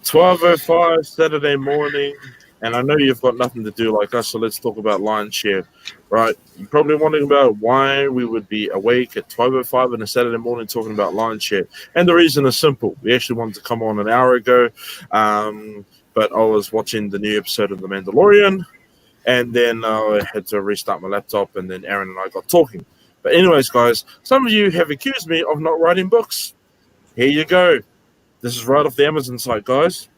12:05 Saturday morning, and I know you've got nothing to do like us, so let's talk about Lion Share, right? You're probably wondering about why we would be awake at 12:05 on a Saturday morning talking about Lion Share, and the reason is simple. We actually wanted to come on an hour ago, but I was watching the new episode of The Mandalorian, and then I had to restart my laptop, and then Aaron and I got talking. But anyways, guys, some of you have accused me of not writing books. Here you go. This is right off the Amazon site, guys.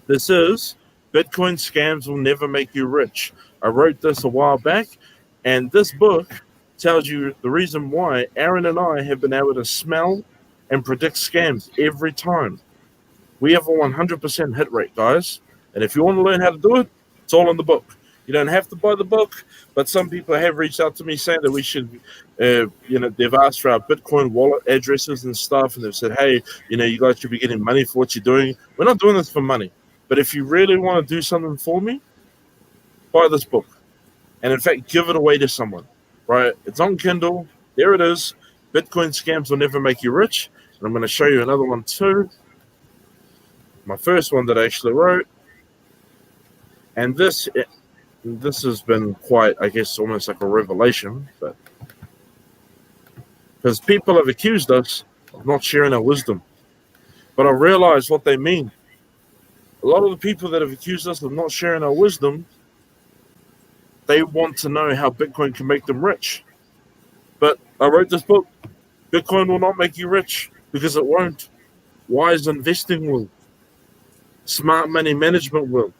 This is Bitcoin Scams Will Never Make You Rich. I wrote this a while back, and this book tells you the reason why Aaron and I have been able to smell and predict scams every time. We have a 100% hit rate, guys. And if you want to learn how to do it, it's all in the book. You don't have to buy the book, but some people have reached out to me saying that we should, they've asked for our Bitcoin wallet addresses and stuff, and they've said, hey, you guys should be getting money for what you're doing. We're not doing this for money, but if you really want to do something for me, buy this book. And in fact, give it away to someone, right? It's on Kindle. There it is. Bitcoin Scams Will Never Make You Rich. And I'm going to show you another one too. My first one that I actually wrote. And this has been quite, I guess, almost like a revelation, but because people have accused us of not sharing our wisdom. But I realize what they mean. A lot of the people that have accused us of not sharing our wisdom, they want to know how Bitcoin can make them rich. But I wrote this book, Bitcoin will not make you rich, because it won't. Wise investing will. Smart money management will.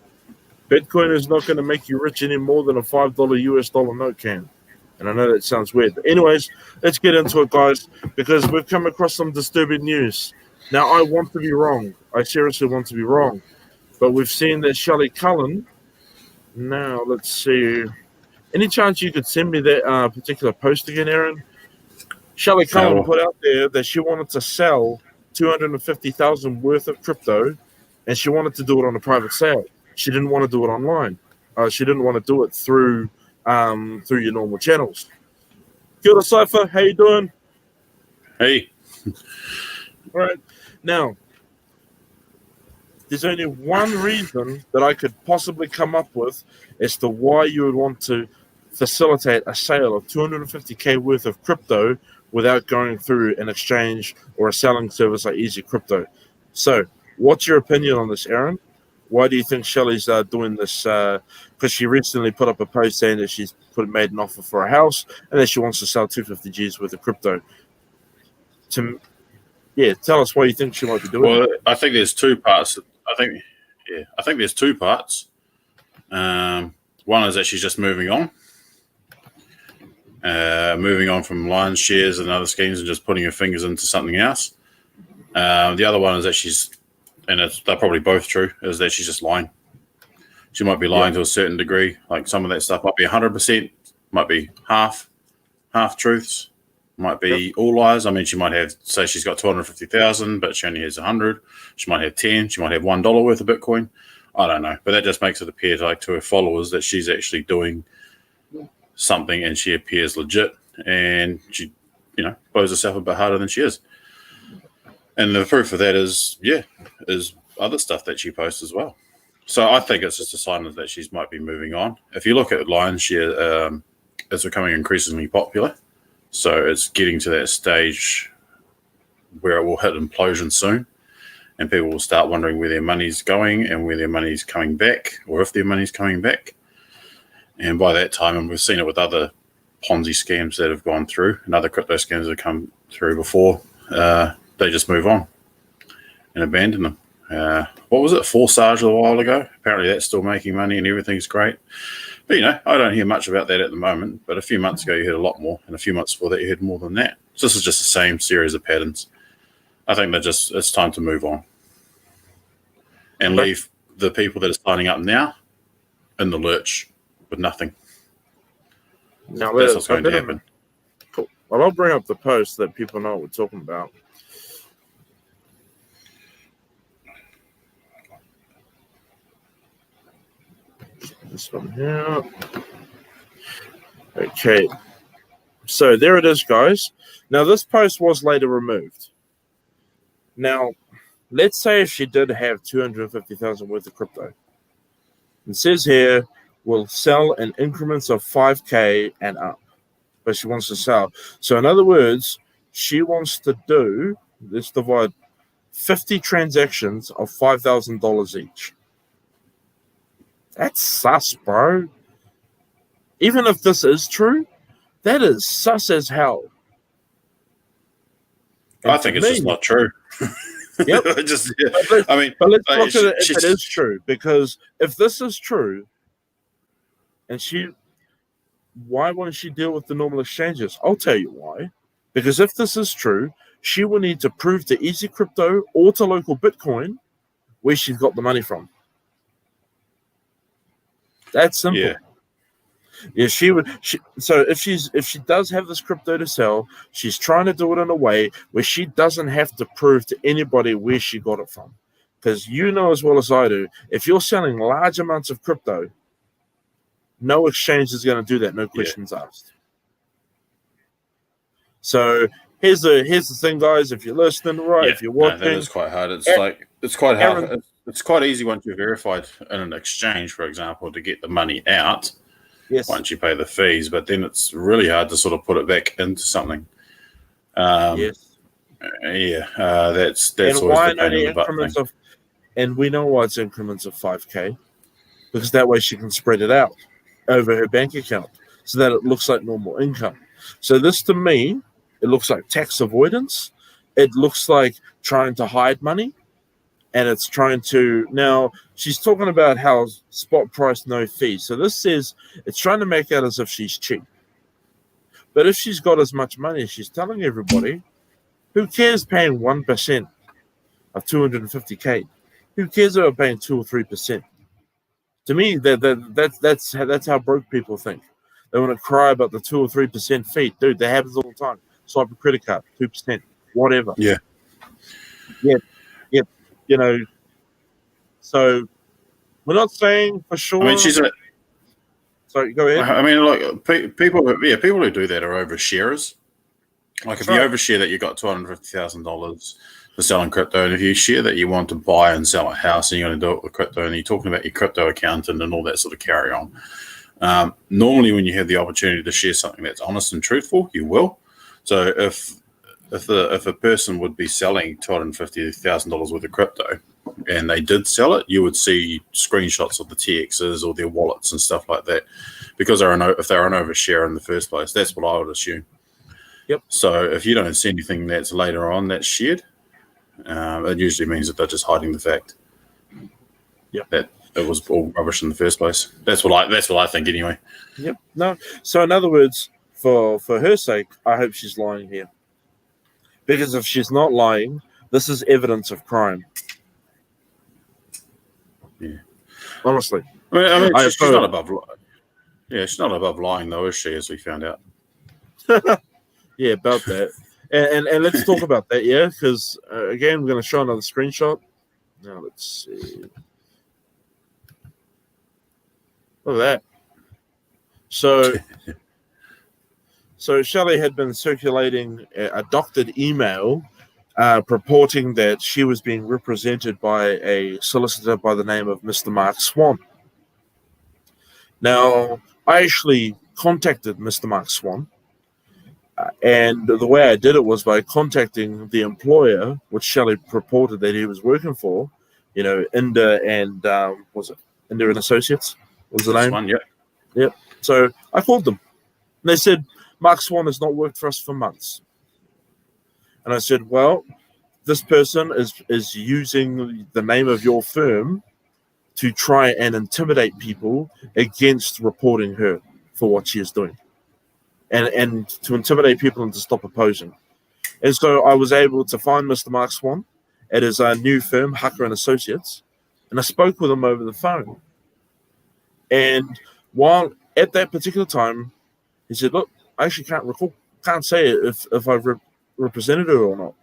Bitcoin is not going to make you rich any more than a $5 US dollar note can. And I know that sounds weird. But anyways, let's get into it, guys, because we've come across some disturbing news. Now, I want to be wrong. I seriously want to be wrong. But we've seen that Shelley Cullen. Now, let's see. Any chance you could send me that particular post again, Aaron? Shelley Cullen put out there that she wanted to sell $250,000 worth of crypto, and she wanted to do it on a private sale. She didn't want to do it online. She didn't want to do it through your normal channels. Kia ora, Cypher. How you doing? Hey. All right. Now, there's only one reason that I could possibly come up with as to why you would want to facilitate a sale of $250K worth of crypto without going through an exchange or a selling service like Easy Crypto. So, what's your opinion on this, Aaron? Why do you think Shelley's doing this? Because she recently put up a post saying that she's made an offer for a house and that she wants to sell 250Gs worth of crypto. Tell us why you think she might be doing it. Well, I think there's two parts. I think there's two parts. One is that she's just moving on from Lion shares and other schemes and just putting her fingers into something else. The other one is that she's, and they're probably both true, is that she's just lying. She might be lying to a certain degree. Like some of that stuff might be 100%, might be half truths, might be all lies. I mean, she might say she's got 250,000, but she only has 100. She might have 10. She might have $1 worth of Bitcoin. I don't know, but that just makes it appear to her followers that she's actually doing something and she appears legit, and she, blows herself a bit harder than she is. And the proof of that is other stuff that she posts as well. So I think it's just a sign that she might be moving on. If you look at Lion Share, it's becoming increasingly popular. So it's getting to that stage where it will hit implosion soon, and people will start wondering where their money's going and where their money's coming back, or if their money's coming back. And by that time, and we've seen it with other Ponzi scams that have gone through and other crypto scams that have come through before, they just move on and abandon them. What was it, Forsage a while ago? Apparently that's still making money and everything's great. But, I don't hear much about that at the moment. But a few months ago, you heard a lot more. And a few months before that, you heard more than that. So this is just the same series of patterns. I think it's time to move on and leave the people that are signing up now in the lurch with nothing. Now, that's what's going to happen. Cool. Well, I'll bring up the post that people know what we're talking about. This one here. Okay. So there it is, guys. Now, this post was later removed. Now, let's say if she did have 250,000 worth of crypto. It says here, will sell in increments of 5K and up. But she wants to sell. So in other words, she wants to do, let's divide 50 transactions of $5,000 each. That's sus, bro. Even if this is true, that is sus as hell. I think it's just not true. Yep. But let's look at it if it is true, because if this is true, and why won't she deal with the normal exchanges? I'll tell you why. Because if this is true, she will need to prove to Easy Crypto or to local Bitcoin where she's got the money from. That's simple. Yeah, she would. So if she does have this crypto to sell, she's trying to do it in a way where she doesn't have to prove to anybody where she got it from. Because you know as well as I do, if you're selling large amounts of crypto, no exchange is going to do that. No questions asked. So here's the thing, guys. If you're listening, right? If you're watching, that is quite hard. It's quite hard. It's quite easy once you're verified in an exchange, for example, to get the money out. Yes. Once you pay the fees, but then it's really hard to sort of put it back into something. Yes. That's and always why the pain in the butt increments thing. And we know why it's increments of 5K, because that way she can spread it out over her bank account so that it looks like normal income. So this, to me, it looks like tax avoidance. It looks like trying to hide money. And it's trying to, now she's talking about how spot price, no fee. So this says it's trying to make out as if she's cheap. But if she's got as much money as she's telling everybody, who cares paying 1% of 250K? Who cares about paying 2 or 3%? To me, that's how broke people think. They want to cry about the 2 or 3% fee. Dude, that happens all the time. Swipe a credit card, 2%, whatever. Yeah. You know, so we're not saying for sure. I mean, Sorry, go ahead. I mean, like people who do that are oversharers. Like if you overshare that you got $250,000 for selling crypto, and if you share that you want to buy and sell a house and you're going to do it with crypto, and you're talking about your crypto accountant and all that sort of carry on. Normally, when you have the opportunity to share something that's honest and truthful, you will. So if a person would be selling $250,000 worth of crypto and they did sell it, you would see screenshots of the TXs or their wallets and stuff like that, because if they're an overshare in the first place. That's what I would assume. Yep. So if you don't see anything that's later on that's shared, it usually means that they're just hiding the fact. Yep. That it was all rubbish in the first place. That's what I think anyway. Yep. No. So in other words, for her sake, I hope she's lying here. Because if she's not lying, this is evidence of crime. Yeah. Honestly. I mean she's not above. Yeah, she's not above lying though, is she? As we found out. Yeah, about that. And let's talk about that, yeah? Because, again, we're going to show another screenshot. Now, let's see. Look at that. So Shelley had been circulating a doctored email purporting that she was being represented by a solicitor by the name of Mr. Mark Swan. Now, I actually contacted Mr. Mark Swan. And the way I did it was by contacting the employer, which Shelley purported that he was working for, Inda and, was it Inda and Associates? What was the name? One, yeah. Yep. So I called them. And they said, Mark Swan has not worked for us for months. And I said, well, this person is using the name of your firm to try and intimidate people against reporting her for what she is doing. And to intimidate people and to stop opposing. And so I was able to find Mr. Mark Swan at his new firm, Hucker and Associates, and I spoke with him over the phone. And while at that particular time, he said, look, I actually can't say if I've represented her or not.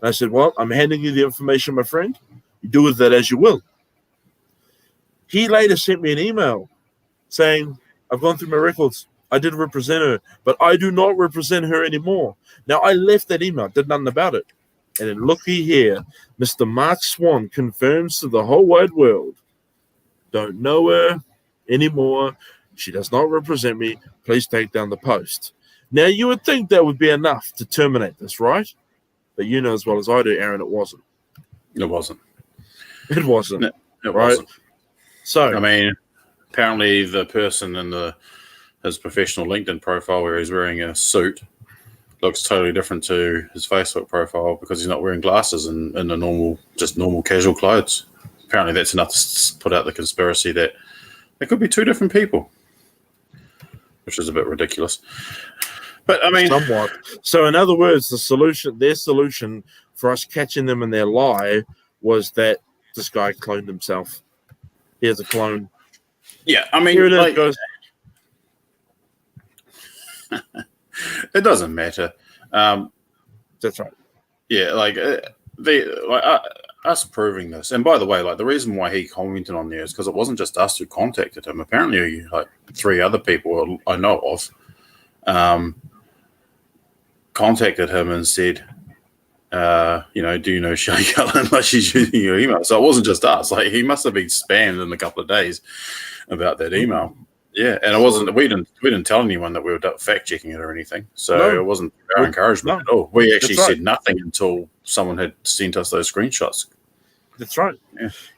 And I said, well, I'm handing you the information, my friend. You do with that as you will. He later sent me an email saying, I've gone through my records. I did represent her, but I do not represent her anymore. Now, I left that email, did nothing about it. And then looky here, Mr. Mark Swan confirms to the whole wide world, don't know her anymore. She does not represent me. Please take down the post. Now, you would think that would be enough to terminate this, right? But you know as well as I do, Aaron, it wasn't. It wasn't. It wasn't. No, it right? wasn't. So, I mean, apparently the person in his professional LinkedIn profile where he's wearing a suit looks totally different to his Facebook profile because he's not wearing glasses and in the normal casual clothes. Apparently that's enough to put out the conspiracy that there could be two different people, which is a bit ridiculous. But I mean, somewhat. So, in other words, their solution for us catching them in their lie was that this guy cloned himself. Here's a clone. Yeah, I mean, here it is, guys. It doesn't matter. That's right. Yeah, us proving this. And by the way, the reason why he commented on there is because it wasn't just us who contacted him. Apparently, 3 other people I know of contacted him and said, do you know Shelley Cullen? She's using your email. So it wasn't just us. He must have been spammed in a couple of days about that email. Yeah, and it wasn't. We didn't tell anyone that we were fact checking it or anything. So it wasn't our encouragement at all. We actually said nothing until someone had sent us those screenshots. That's right.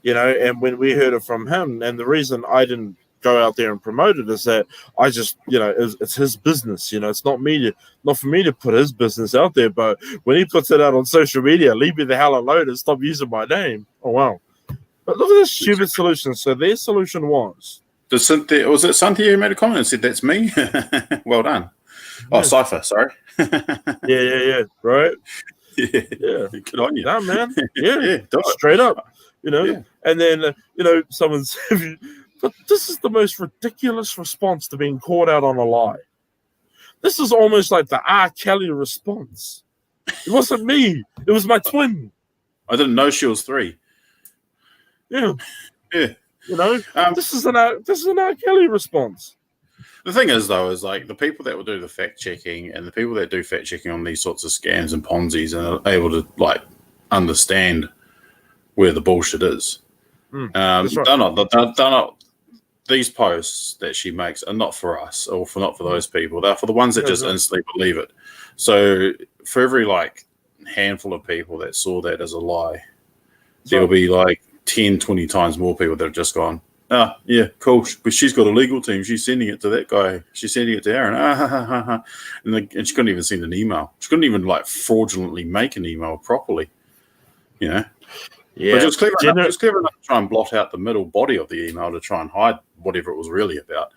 Yeah. And when we heard it from him, and the reason I didn't go out there and promote it is that I just, it's his business. It's not for me to put his business out there. But when he puts it out on social media, leave me the hell alone and stop using my name. Oh wow! But look at this stupid solution. So their solution was. Was it Cynthia who made a comment and said, that's me? Well done. Oh, Cypher, sorry. Yeah. Right? Yeah. Good on you. Nah, man. Yeah. Straight up. Yeah. And then, someone's... But this is the most ridiculous response to being caught out on a lie. This is almost like the R. Kelly response. It wasn't me. It was my twin. I didn't know she was 3. Yeah. Yeah. This is an R. Kelly response. The thing is, though, is the people that will do the fact checking and the people that do fact checking on these sorts of scams and Ponzi's and are able to understand where the bullshit is. That's right. They're not. These posts that she makes are not for us or not for those people. They're for the ones that just instantly believe it. So for every handful of people that saw that as a lie, there'll be 10, 20 times more people that have just gone, yeah, cool. But she's got a legal team. She's sending it to that guy. She's sending it to Aaron. And she couldn't even send an email. She couldn't even fraudulently make an email properly. Yeah. But it was clever enough to try and blot out the middle body of the email to try and hide whatever it was really about.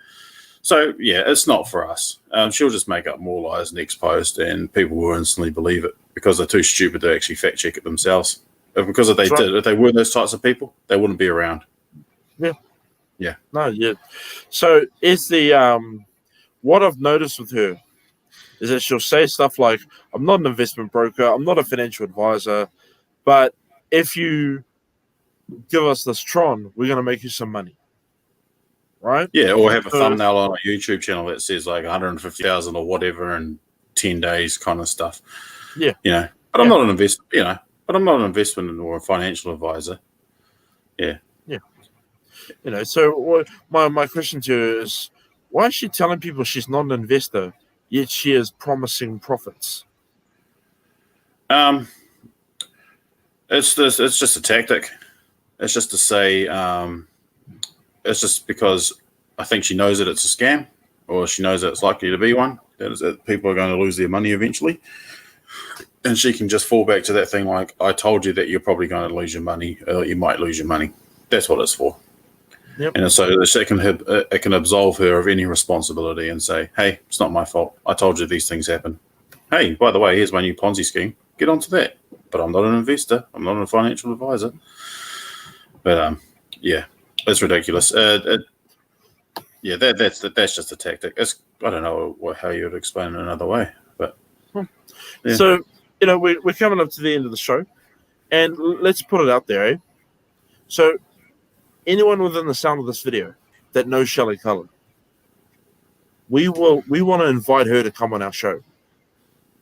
So, yeah, it's not for us. She'll just make up more lies next post and people will instantly believe it because they're too stupid to actually fact check it themselves. Because if they were those types of people, they wouldn't be around. Yeah. Yeah. No, yeah. So is what I've noticed with her is that she'll say stuff like, I'm not an investment broker, I'm not a financial advisor, but if you give us this Tron, we're going to make you some money. Right? Yeah, or have a thumbnail on a YouTube channel that says 150,000 or whatever in 10 days kind of stuff. Yeah. But I'm not an investment, but I'm not an investment or a financial advisor. Yeah. Yeah. So my question to you is, why is she telling people she's not an investor, yet she is promising profits? It's just a tactic. It's just to say, it's just because I think she knows that it's a scam, or she knows that it's likely to be one. That people are going to lose their money eventually, and she can just fall back to that thing I told you that you're probably going to lose your money, or you might lose your money. That's what it's for. Yep. And so it can absolve her of any responsibility and say, hey, it's not my fault. I told you these things happen. Hey, by the way, here's my new Ponzi scheme. Get onto that. But I'm not an investor. I'm not a financial advisor. But yeah, it's ridiculous. That's just a tactic. I don't know how you would explain it another way. But yeah. So we're coming up to the end of the show, and let's put it out there. Eh? So anyone within the sound of this video that knows Shelley Cullen, we want to invite her to come on our show,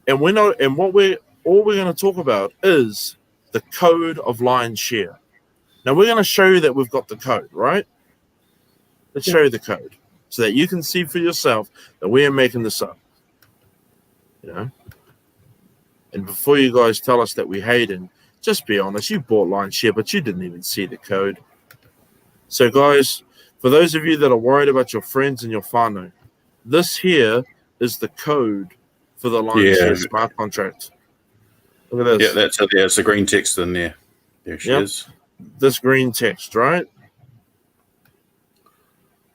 and what we're all we're going to talk about is the code of line share. Now, we're going to show you that we've got the code, right? Let's show you the code so that you can see for yourself that we are making this up. You know? And before you guys tell us that we're hating, just be honest. You bought line share, but you didn't even see the code. So, guys, for those of you that are worried about your friends and your whanau, this here is the code for the line share smart contract. Look at this. Yeah, it's the green text in there. There she is. This green text, right?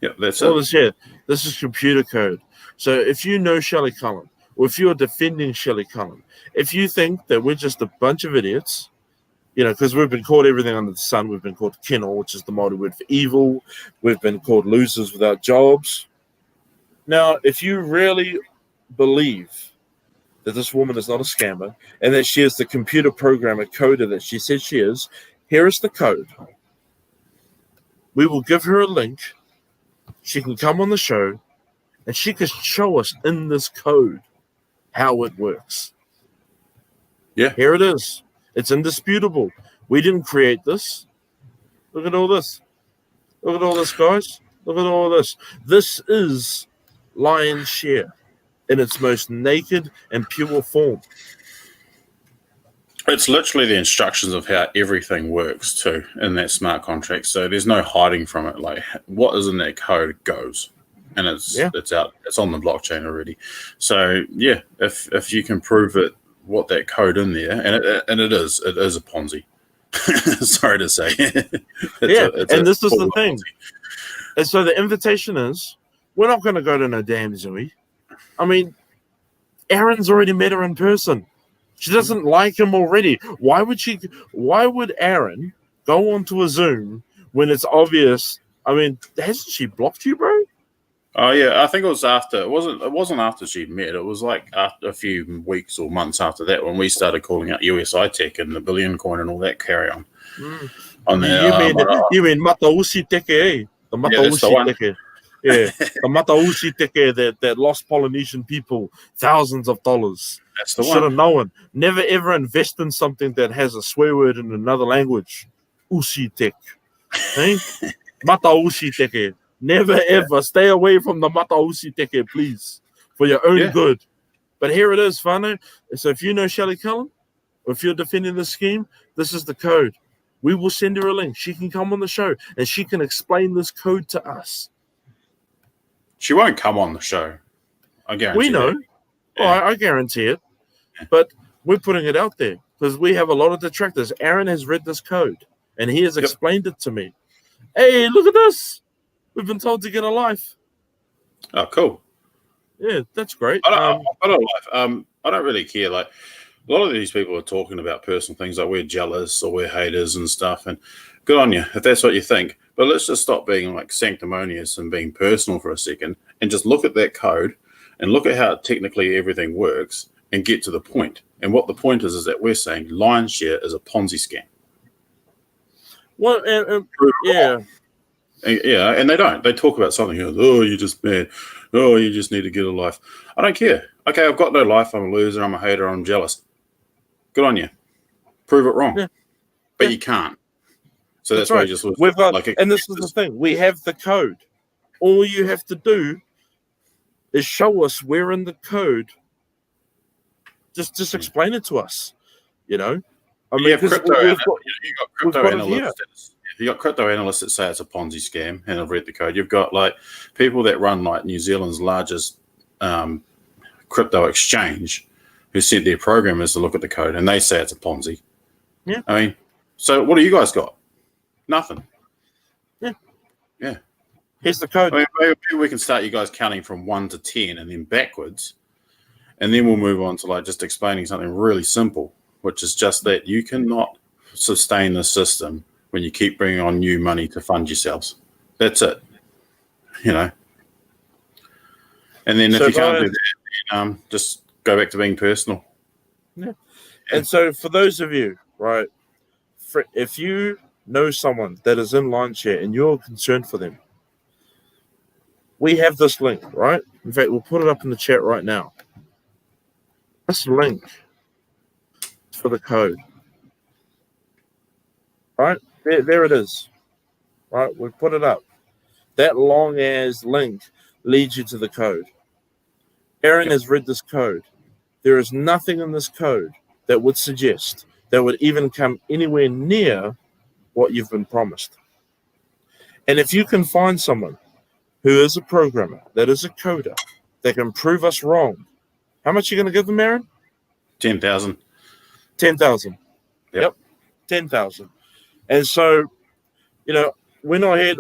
Yep, that's all it. This here. This is computer code. So if you know Shelley Cullen, or if you're defending Shelley Cullen, if you think that we're just a bunch of idiots, you know, because we've been called everything under the sun. We've been called kino, which is the Māori word for evil. We've been called losers without jobs. Now, if you really believe that this woman is not a scammer and that she is the computer programmer coder that she says she is, here is the code. We will give her a link. She can come on the show and she can show us in this code how it works. Yeah. Here it is. It's indisputable. We didn't create this. Look at all this. Look at all this, guys. Look at all this. This is lion share in its most naked and pure form. It's literally the instructions of how everything works too in that smart contract. So there's no hiding from it. Like what is in that code goes, and it's out. It's on the blockchain already. So yeah, if you can prove it, what that code in there, and it is a Ponzi. Sorry to say. This is the thing. And so the invitation is, we're not going to go to no damn Zooey. I mean, Aaron's already met her in person. She doesn't like him already. Why would Aaron go onto a Zoom when it's obvious? I mean, hasn't she blocked you, bro? Oh yeah, I think it was after. It wasn't after she met. It was like after a few weeks or months after that when we started calling out USI Tech and the Billion Coin and all that carry on. On the, you mean Matausi Teke, eh? The Matausi Teke. Yeah, the Matausi Teke that lost Polynesian people thousands of dollars. That's the one. Should have known. Never ever invest in something that has a swear word in another language. Usi Tek. Hey? Matausi Teke. Never ever stay away from the Matausi Teke, please, for your own good. But here it is, whanau. So if you know Shelley Cullen, or if you're defending the scheme, this is the code. We will send her a link. She can come on the show and she can explain this code to us. She won't come on the show. I guarantee. We know. Yeah. I guarantee it. But we're putting it out there because we have a lot of detractors. Aaron has read this code and he has explained it to me. Hey, look at this. We've been told to get a life. Oh, cool. Yeah, that's great. I don't really care. Like a lot of these people are talking about personal things like we're jealous or we're haters and stuff. And good on you if that's what you think. But let's just stop being like sanctimonious and being personal for a second and just look at that code and look at how technically everything works and get to the point. And what the point is that we're saying lion share is a Ponzi scam. Well, yeah. Yeah, and they don't. They talk about something else. Oh, you're just bad. Oh, you just need to get a life. I don't care. Okay, I've got no life. I'm a loser. I'm a hater. I'm jealous. Good on you. Prove it wrong. Yeah. But you can't. So that's why you just we've got. Like and this is the thing. We have the code. All you have to do is show us where in the code. Just explain it to us. You know. I mean, you got crypto analysts. You got crypto analysts that say it's a Ponzi scam, and I've read the code. You've got like people that run like New Zealand's largest crypto exchange, who sent their programmers to look at the code, and they say it's a Ponzi. Yeah. I mean, so what do you guys got? Nothing. Yeah. Here's the code. I mean, maybe we can start you guys counting from 1 to 10 and then backwards, and then we'll move on to like just explaining something really simple, which is just that you cannot sustain the system when you keep bringing on new money to fund yourselves. That's it. You know. And then if you can't do that, then, just go back to being personal. Yeah. And so for those of you, right, if you know someone that is in line share and you're concerned for them, we have this link, right? In fact, we'll put it up in the chat right now. This link for the code. Right? There it is. Right? We put it up. That long as link leads you to the code. Aaron has read this code. There is nothing in this code that would suggest that would even come anywhere near what you've been promised. And if you can find someone who is a programmer, that is a coder, that can prove us wrong, how much are you going to give them, Aaron? 10,000. 10,000. Yep. 10,000. And so, we're not here.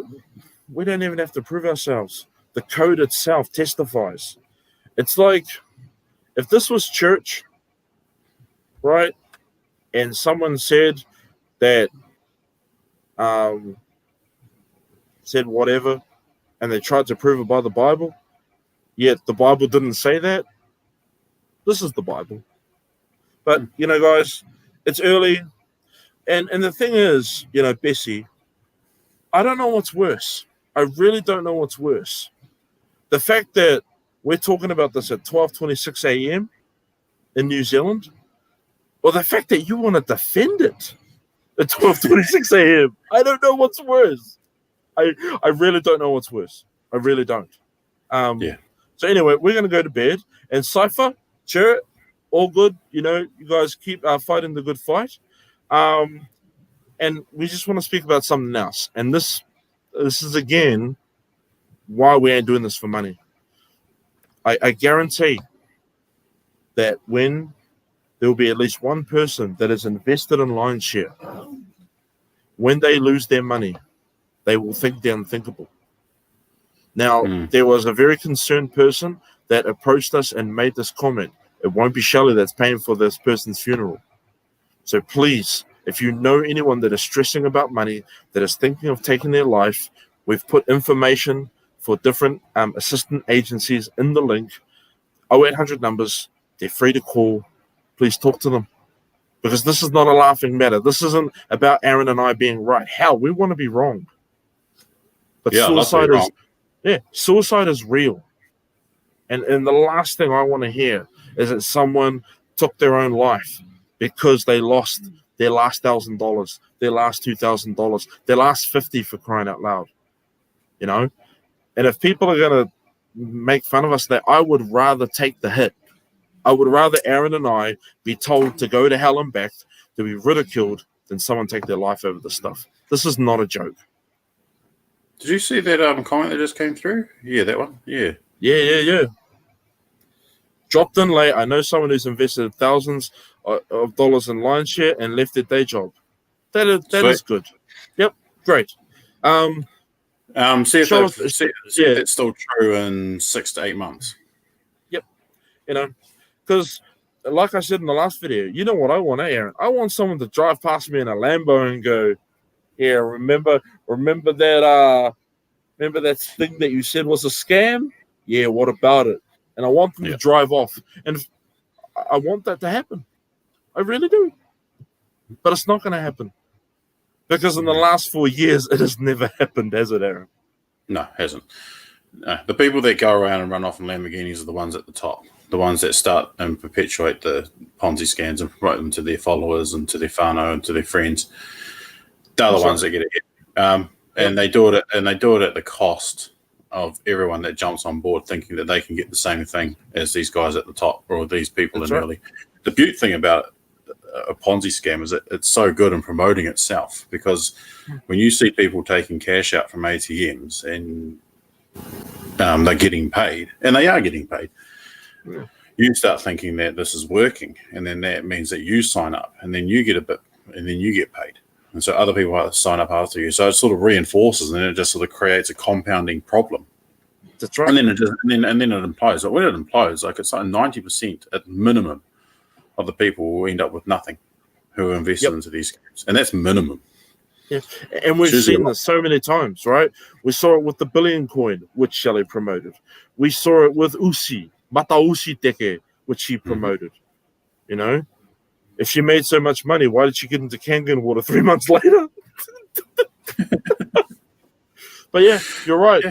We don't even have to prove ourselves. The code itself testifies. It's like if this was church, right? And someone said that, said whatever, and they tried to prove it by the Bible, yet the Bible didn't say that. This is the Bible. But, guys, it's early. And the thing is, Bessie, I don't know what's worse. I really don't know what's worse. The fact that we're talking about this at 12:26 a.m. in New Zealand, or the fact that you want to defend it at 12:26 a.m. I don't know what's worse. I really don't know what's worse. I really don't. So anyway, we're going to go to bed. And Cypher, sure, all good. You guys keep fighting the good fight. And we just want to speak about something else. And this is, again, why we ain't doing this for money. I guarantee that when there will be at least one person that is invested in Lionshare, when they lose their money, they will think the unthinkable. Now, there was a very concerned person that approached us and made this comment. It won't be Shelley that's paying for this person's funeral. So please, if you know anyone that is stressing about money, that is thinking of taking their life, we've put information for different assistant agencies in the link. 0800 numbers. They're free to call. Please talk to them. Because this is not a laughing matter. This isn't about Aaron and I being right. Hell, we want to be wrong. But suicide is real. And the last thing I want to hear is that someone took their own life because they lost their last $1,000, their last $2,000, their last 50 for crying out loud. And if people are going to make fun of us, that I would rather take the hit. I would rather Aaron and I be told to go to hell and back, to be ridiculed, than someone take their life over this stuff. This is not a joke. Did you see that comment that just came through? Yeah, that one. Yeah. Dropped in late. I know someone who's invested thousands of dollars in Lionshare and left their day job. That is good. Yep, great. See if it's still true in 6 to 8 months. Yep. Because like I said in the last video, you know what I want, Aaron? I want someone to drive past me in a Lambo and go, yeah, remember that thing that you said was a scam? Yeah, what about it? And I want them to drive off. And I want that to happen. I really do. But it's not going to happen. Because in the last 4 years, it has never happened, has it, Aaron? No, it hasn't. No. The people that go around and run off in Lamborghinis are the ones at the top. The ones that start and perpetuate the Ponzi scams and promote them to their followers and to their whanau and to their friends. They're the ones that get it. And they do it at the cost of everyone that jumps on board thinking that they can get the same thing as these guys at the top or these people early. The beautiful thing about a Ponzi scam is that it's so good in promoting itself, because when you see people taking cash out from ATMs and they're getting paid, and they are getting paid, you start thinking that this is working, and then that means that you sign up, and then you get a bit, and then you get paid. And so other people sign up after you. So it sort of reinforces, and then it just sort of creates a compounding problem. That's right. And then it implodes. But when it implodes, like it's like 90% at minimum of the people will end up with nothing who are invested into these games. And that's minimum. Yeah. And we've seen this so many times, right? We saw it with the Billion coin, which Shelley promoted. We saw it with Usi, Mata Usi Teke, which she promoted. If she made so much money, why did she get into Kangen water 3 months later? But yeah, you're right.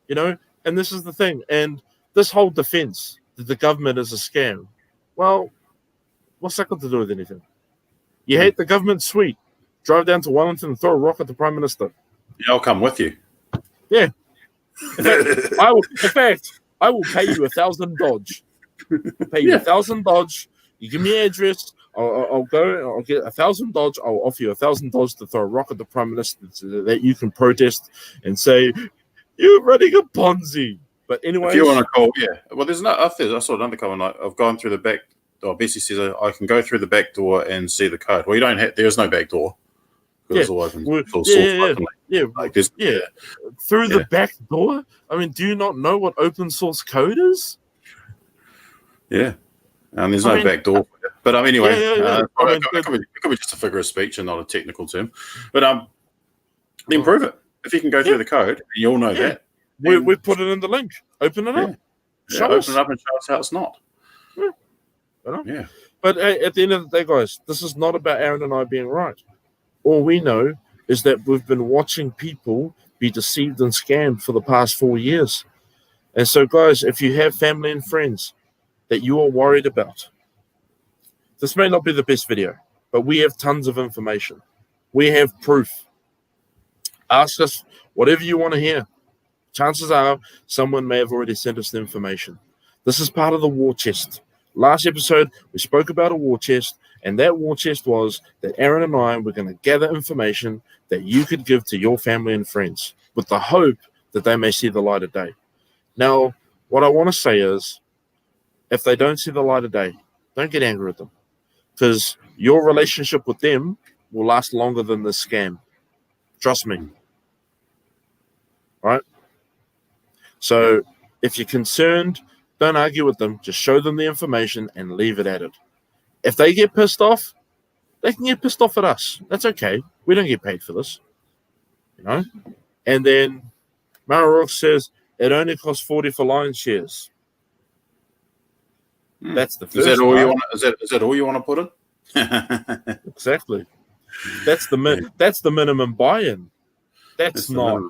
Yeah. And this is the thing. And this whole defense that the government is a scam, well, what's that got to do with anything? You hate the government? Sweet. Drive down to Wellington and throw a rock at the Prime Minister. Yeah, I'll come with you. Yeah. In fact, I will pay you $1,000. I'll pay you $1,000. You give me an address. I'll go. I'll get $1,000. I'll offer you $1,000 to throw a rock at the Prime Minister so that you can protest and say you're running a Ponzi. But anyway, if you want to call, well, there's no. I saw another comment. I've gone through the back. Bessie says I can go through the back door and see the code. Well, you don't have. There's no back door. It's all open. Through the back door. I mean, do you not know what open source code is? Yeah, and there's no back door. But anyway, it could be just a figure of speech and not a technical term. But improve it if you can go through the code. You all know that. We put it in the link. Open it up. Open it up and show us how it's not. Yeah. But at the end of the day, guys, this is not about Aaron and I being right. All we know is that we've been watching people be deceived and scammed for the past 4 years. And so, guys, if you have family and friends that you are worried about, this may not be the best video, but we have tons of information. We have proof. Ask us whatever you want to hear. Chances are someone may have already sent us the information. This is part of the war chest. Last episode, we spoke about a war chest, and that war chest was that Aaron and I were going to gather information that you could give to your family and friends with the hope that they may see the light of day. Now, what I want to say is, if they don't see the light of day, don't get angry at them, because your relationship with them will last longer than this scam. Trust me. Right? So if you're concerned, don't argue with them. Just show them the information and leave it at it. If they get pissed off, they can get pissed off at us. That's okay. We don't get paid for this. You know? And then Mararok says it only costs 40 for Lion shares. That's the first. Is that all you want? Is that all you want to put in? Exactly. That's the minimum buy-in. That's not.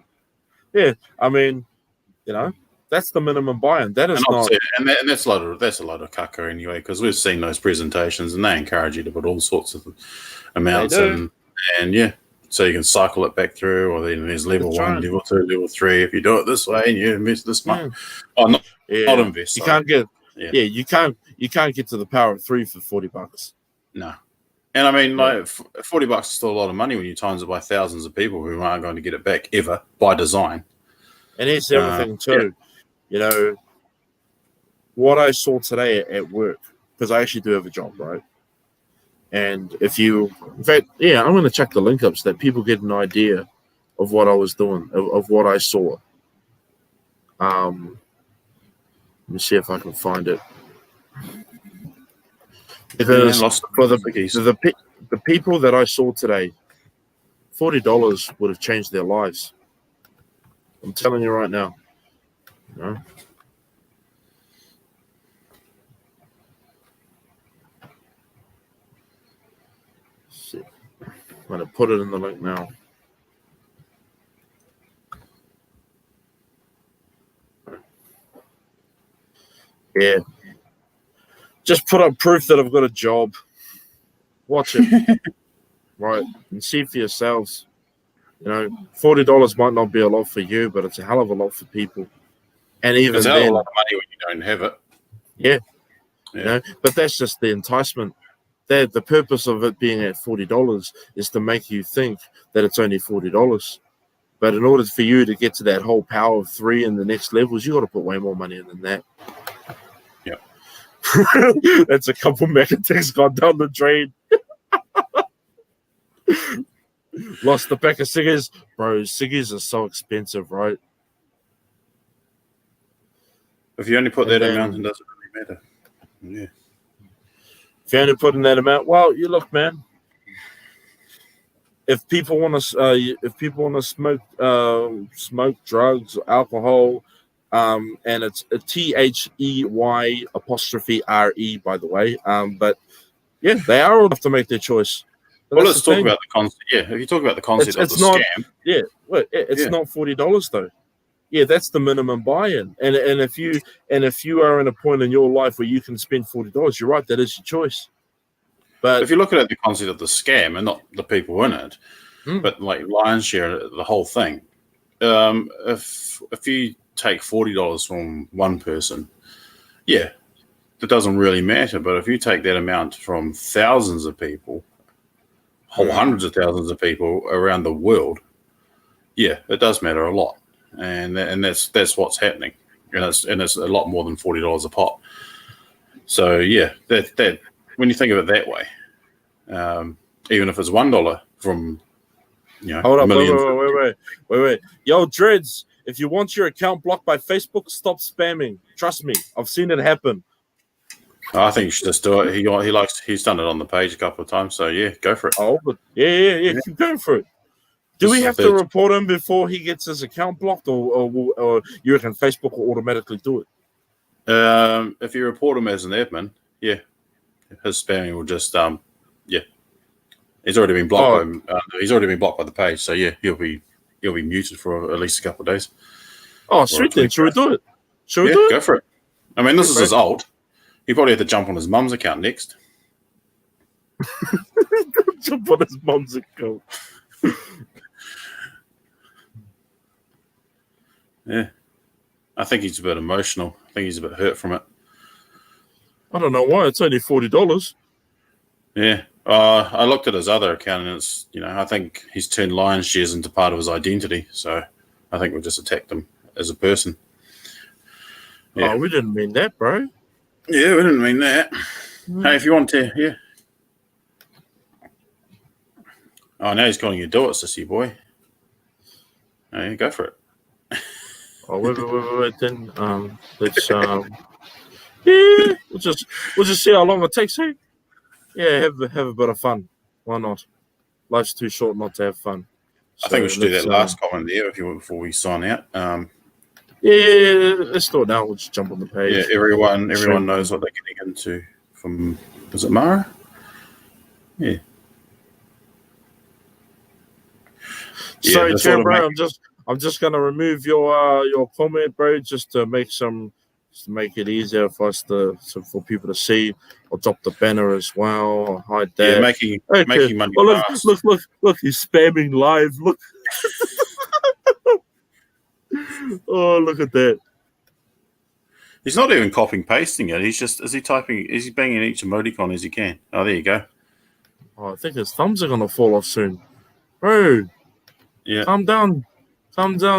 Yeah, I mean, that's the minimum buy-in. That is not. And that's a lot of caca anyway, because we've seen those presentations and they encourage you to put all sorts of amounts in, and so you can cycle it back through, or then there's level 1, level 2, level 3. If you do it this way and you invest this much, not invest. You can't get. You can't get to the power of 3 for $40. No. And I mean, like, $40 is still a lot of money when you times it by thousands of people who aren't going to get it back ever by design. And here's the other thing too. What I saw today at work, because I actually do have a job, right? And in fact, I'm going to check the link up so that people get an idea of what I was doing, of what I saw. Let me see if I can find it. Because for the people that I saw today, $40 would have changed their lives. I'm telling you right now. See. I'm going to put it in the link now. Yeah. Just put up proof that I've got a job. Watch it. Right. And see for yourselves. $40 might not be a lot for you, but it's a hell of a lot for people. And even it's a lot of money when you don't have it. Yeah. But that's just the enticement. The purpose of it being at $40 is to make you think that it's only $40. But in order for you to get to that whole power of 3 in the next levels, you got to put way more money in than that. That's a couple megatechs gone down the drain. Lost the pack of cigars. Bro, cigars are so expensive, right? If you only put that amount, it doesn't really matter. Yeah. If you only put in that amount, well, you look, man. If people want to smoke drugs or alcohol, and it's a THEY _RE, by the way. But they are old enough to make their choice. But well, let's talk about the concept. Yeah, if you talk about the concept of the scam. Yeah, well, it's not $40 though. Yeah, that's the minimum buy-in. And if you are in a point in your life where you can spend $40, you're right, that is your choice. But if you look at the concept of the scam and not the people in it, but like lion's share, the whole thing. If you take $40 from one person, yeah, it doesn't really matter. But if you take that amount from thousands of people, whole hundreds of thousands of people around the world, yeah, it does matter a lot, and that's what's happening, and it's a lot more than $40 a pop. So yeah, that when you think of it that way, even if it's $1 from hold up, millions. wait. Yo, Dreads, if you want your account blocked by Facebook, stop spamming. Trust me, I've seen it happen. I think you should just do it. He's done it on the page a couple of times, so yeah, go for it. Oh, but yeah, keep going for it. Do we have to report him before he gets his account blocked, or you reckon Facebook will automatically do it? If you report him as an admin, yeah, his spamming will just he's already been blocked. He's already been blocked by the page, so yeah, he'll be muted for at least a couple of days. Oh, sweet then. Should we do it? Should we do it? Go for it. I mean, this is his old. He probably had to jump on his mum's account next. Jump on his mum's account. Yeah. I think he's a bit emotional. I think he's a bit hurt from it. I don't know why. It's only $40. Yeah. I looked at his other account, and it's, I think he's turned lion shares into part of his identity. So I think we just attacked him as a person. Yeah. Oh, we didn't mean that, bro. Yeah, we didn't mean that. Hey, if you want to, yeah. Oh, now he's calling you do it, sissy boy. Hey, go for it. Oh, wait, then let's yeah, we'll just see how long it takes, hey? Yeah, have a bit of fun. Why not? Life's too short not to have fun. So I think we should do that last comment there before we sign out. Yeah, let's do it now. We'll just jump on the page. Yeah, everyone knows what they're getting into from, is it Mara? Yeah. Sorry, Chair, bro. I'm just gonna remove your comment, bro, just to make it easier for for people to see. I'll drop the banner as well. I'll hide that. Yeah, making money. Oh, look, he's spamming live. Look. Oh, look at that. He's not even copying pasting it. He's just is he banging each emoticon as he can? Oh, there you go. Oh, I think his thumbs are gonna fall off soon. Bro. Yeah. Calm down,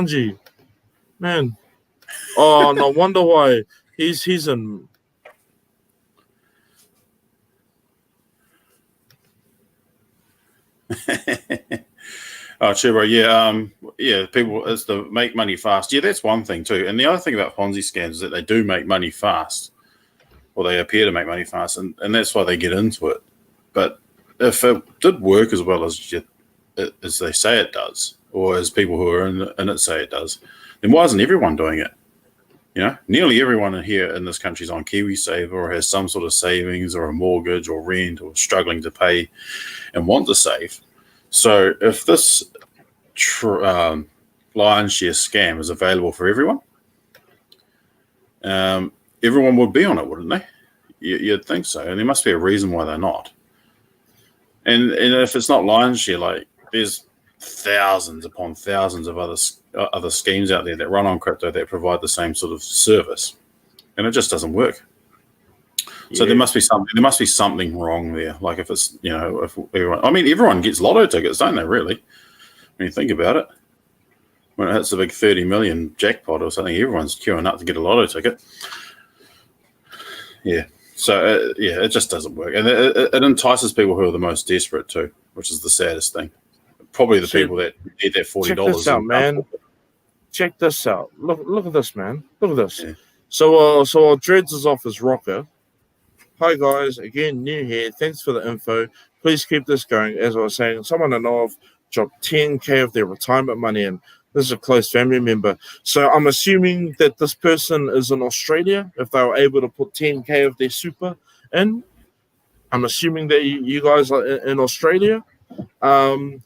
G. Man. Oh, no wonder why. He's in. Oh, sure, bro. Yeah, people, it's to make money fast. Yeah, that's one thing too. And the other thing about Ponzi scams is that they do make money fast, or they appear to make money fast, and that's why they get into it. But if it did work as well as they say it does, or as people who are in it say it does, then why isn't everyone doing it? Nearly everyone here in this country is on KiwiSaver or has some sort of savings or a mortgage or rent or struggling to pay and want to save. So if this lion share scam is available for everyone, everyone would be on it, wouldn't they? You'd think so. And there must be a reason why they're not. And if it's not lion share, like there's thousands upon thousands of other schemes out there that run on crypto that provide the same sort of service, and it just doesn't work. Yeah. So there must be something wrong there. Like if it's if everyone gets lotto tickets, don't they? Really, when you think about it, when it hits a big 30 million jackpot or something, everyone's queuing up to get a lotto ticket. Yeah. So it just doesn't work, and it entices people who are the most desperate too, which is the saddest thing. Probably the people that need that $40. Check this out, man. Check this out. Look at this, man. Look at this. Yeah. So our Dreads is off his rocker. Hi guys, again new here. Thanks for the info. Please keep this going. As I was saying, someone I know of dropped 10K of their retirement money in. This is a close family member. So I'm assuming that this person is in Australia. If they were able to put 10K of their super in, I'm assuming that you guys are in Australia. And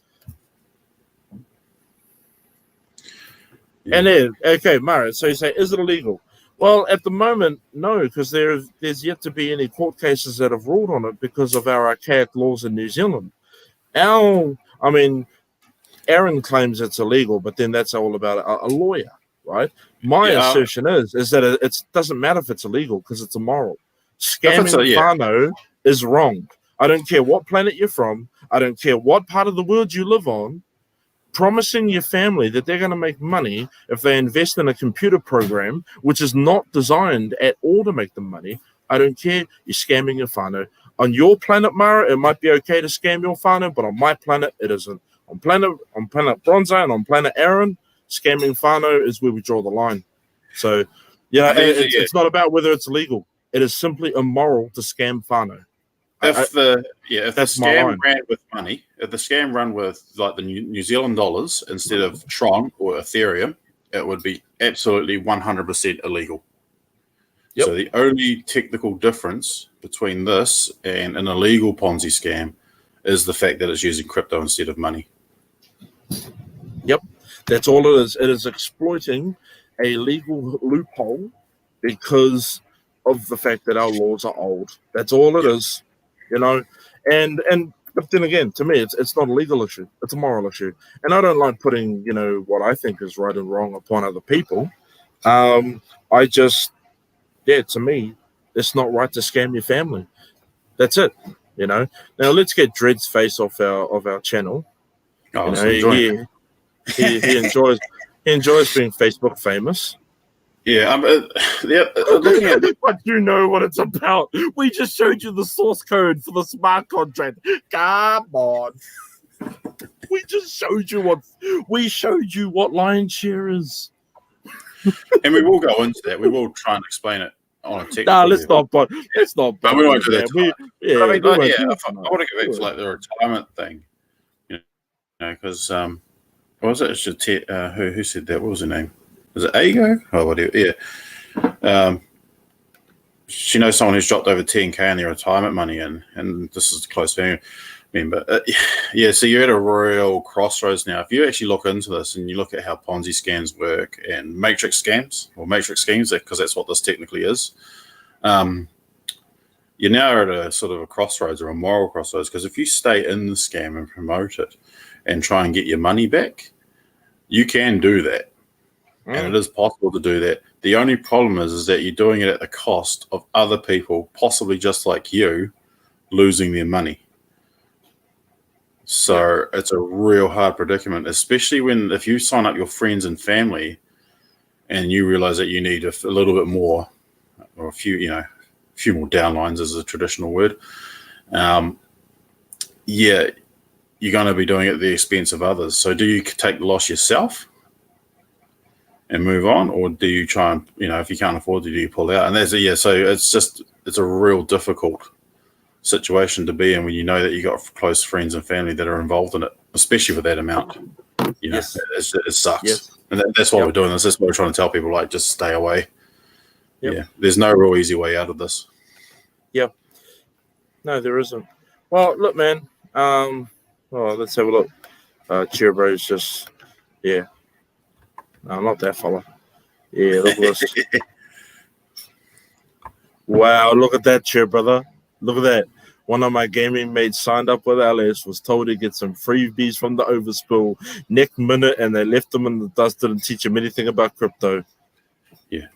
then, okay, Mara, so you say, is it illegal? Well, at the moment, no, because there's yet to be any court cases that have ruled on it because of our archaic laws in New Zealand. I mean, Aaron claims it's illegal, but then that's all about a lawyer, right? My assertion is that it doesn't matter if it's illegal because it's immoral. Scamming whanau is wrong. I don't care what planet you're from. I don't care what part of the world you live on. Promising your family that they're going to make money if they invest in a computer program which is not designed at all to make them money. I don't care. You're scamming your whanau. On your planet, Mara, it might be okay to scam your whanau, but on my planet, it isn't. On planet Bronze and on planet Aaron, scamming whanau is where we draw the line. So, it's not about whether it's legal. It is simply immoral to scam whanau. If the scam ran with money, if the scam ran with like the New Zealand dollars instead of Tron or Ethereum, it would be absolutely 100% illegal. Yep. So the only technical difference between this and an illegal Ponzi scam is the fact that it's using crypto instead of money. Yep, that's all it is. It is exploiting a legal loophole because of the fact that our laws are old. That's all it is. But then again, to me, it's not a legal issue. It's a moral issue. And I don't like putting, what I think is right and wrong upon other people. To me, it's not right to scam your family. That's it. Now let's get Dred's face off our channel. Oh, he enjoys being Facebook famous. Yeah, looking at but you know what it's about. We just showed you the source code for the smart contract. Come on. We just showed you what lion share is. And we will go into that. We will try and explain it on a technical level. Let's not. But we won't do that. I want to get back to like the retirement thing. Because what was it? Who said that? What was her name? Was it Ago? Oh, whatever. Yeah. She knows someone who's dropped over 10K in their retirement money, and this is a close family member. So you're at a real crossroads now. If you actually look into this and you look at how Ponzi scams work and matrix schemes, because that's what this technically is, you're now at a sort of a crossroads or a moral crossroads, because if you stay in the scam and promote it and try and get your money back, you can do that. And it is possible to do that. The only problem is that you're doing it at the cost of other people, possibly just like you, losing their money. So it's a real hard predicament, especially if you sign up your friends and family and you realize that you need a little bit more, or a few more downlines is a traditional word. You're going to be doing it at the expense of others. So do you take the loss yourself and move on, or do you try and, if you can't afford to, do you pull out? And so it's a real difficult situation to be in when you know that you got close friends and family that are involved in it, especially with that amount. It sucks. Yes. And that's why we're doing this. That's why we're trying to tell people, like, just stay away. Yep. Yeah, there's no real easy way out of this. Yep. No, there isn't. Well, look, man. Let's have a look. Cheer Bro's just, No, not that fella. Yeah, look at this. Wow, look at that chair, brother. Look at that. One of my gaming mates signed up with LS, was told to get some freebies from the overspill next minute, and they left him in the dust, didn't teach him anything about crypto. Yeah.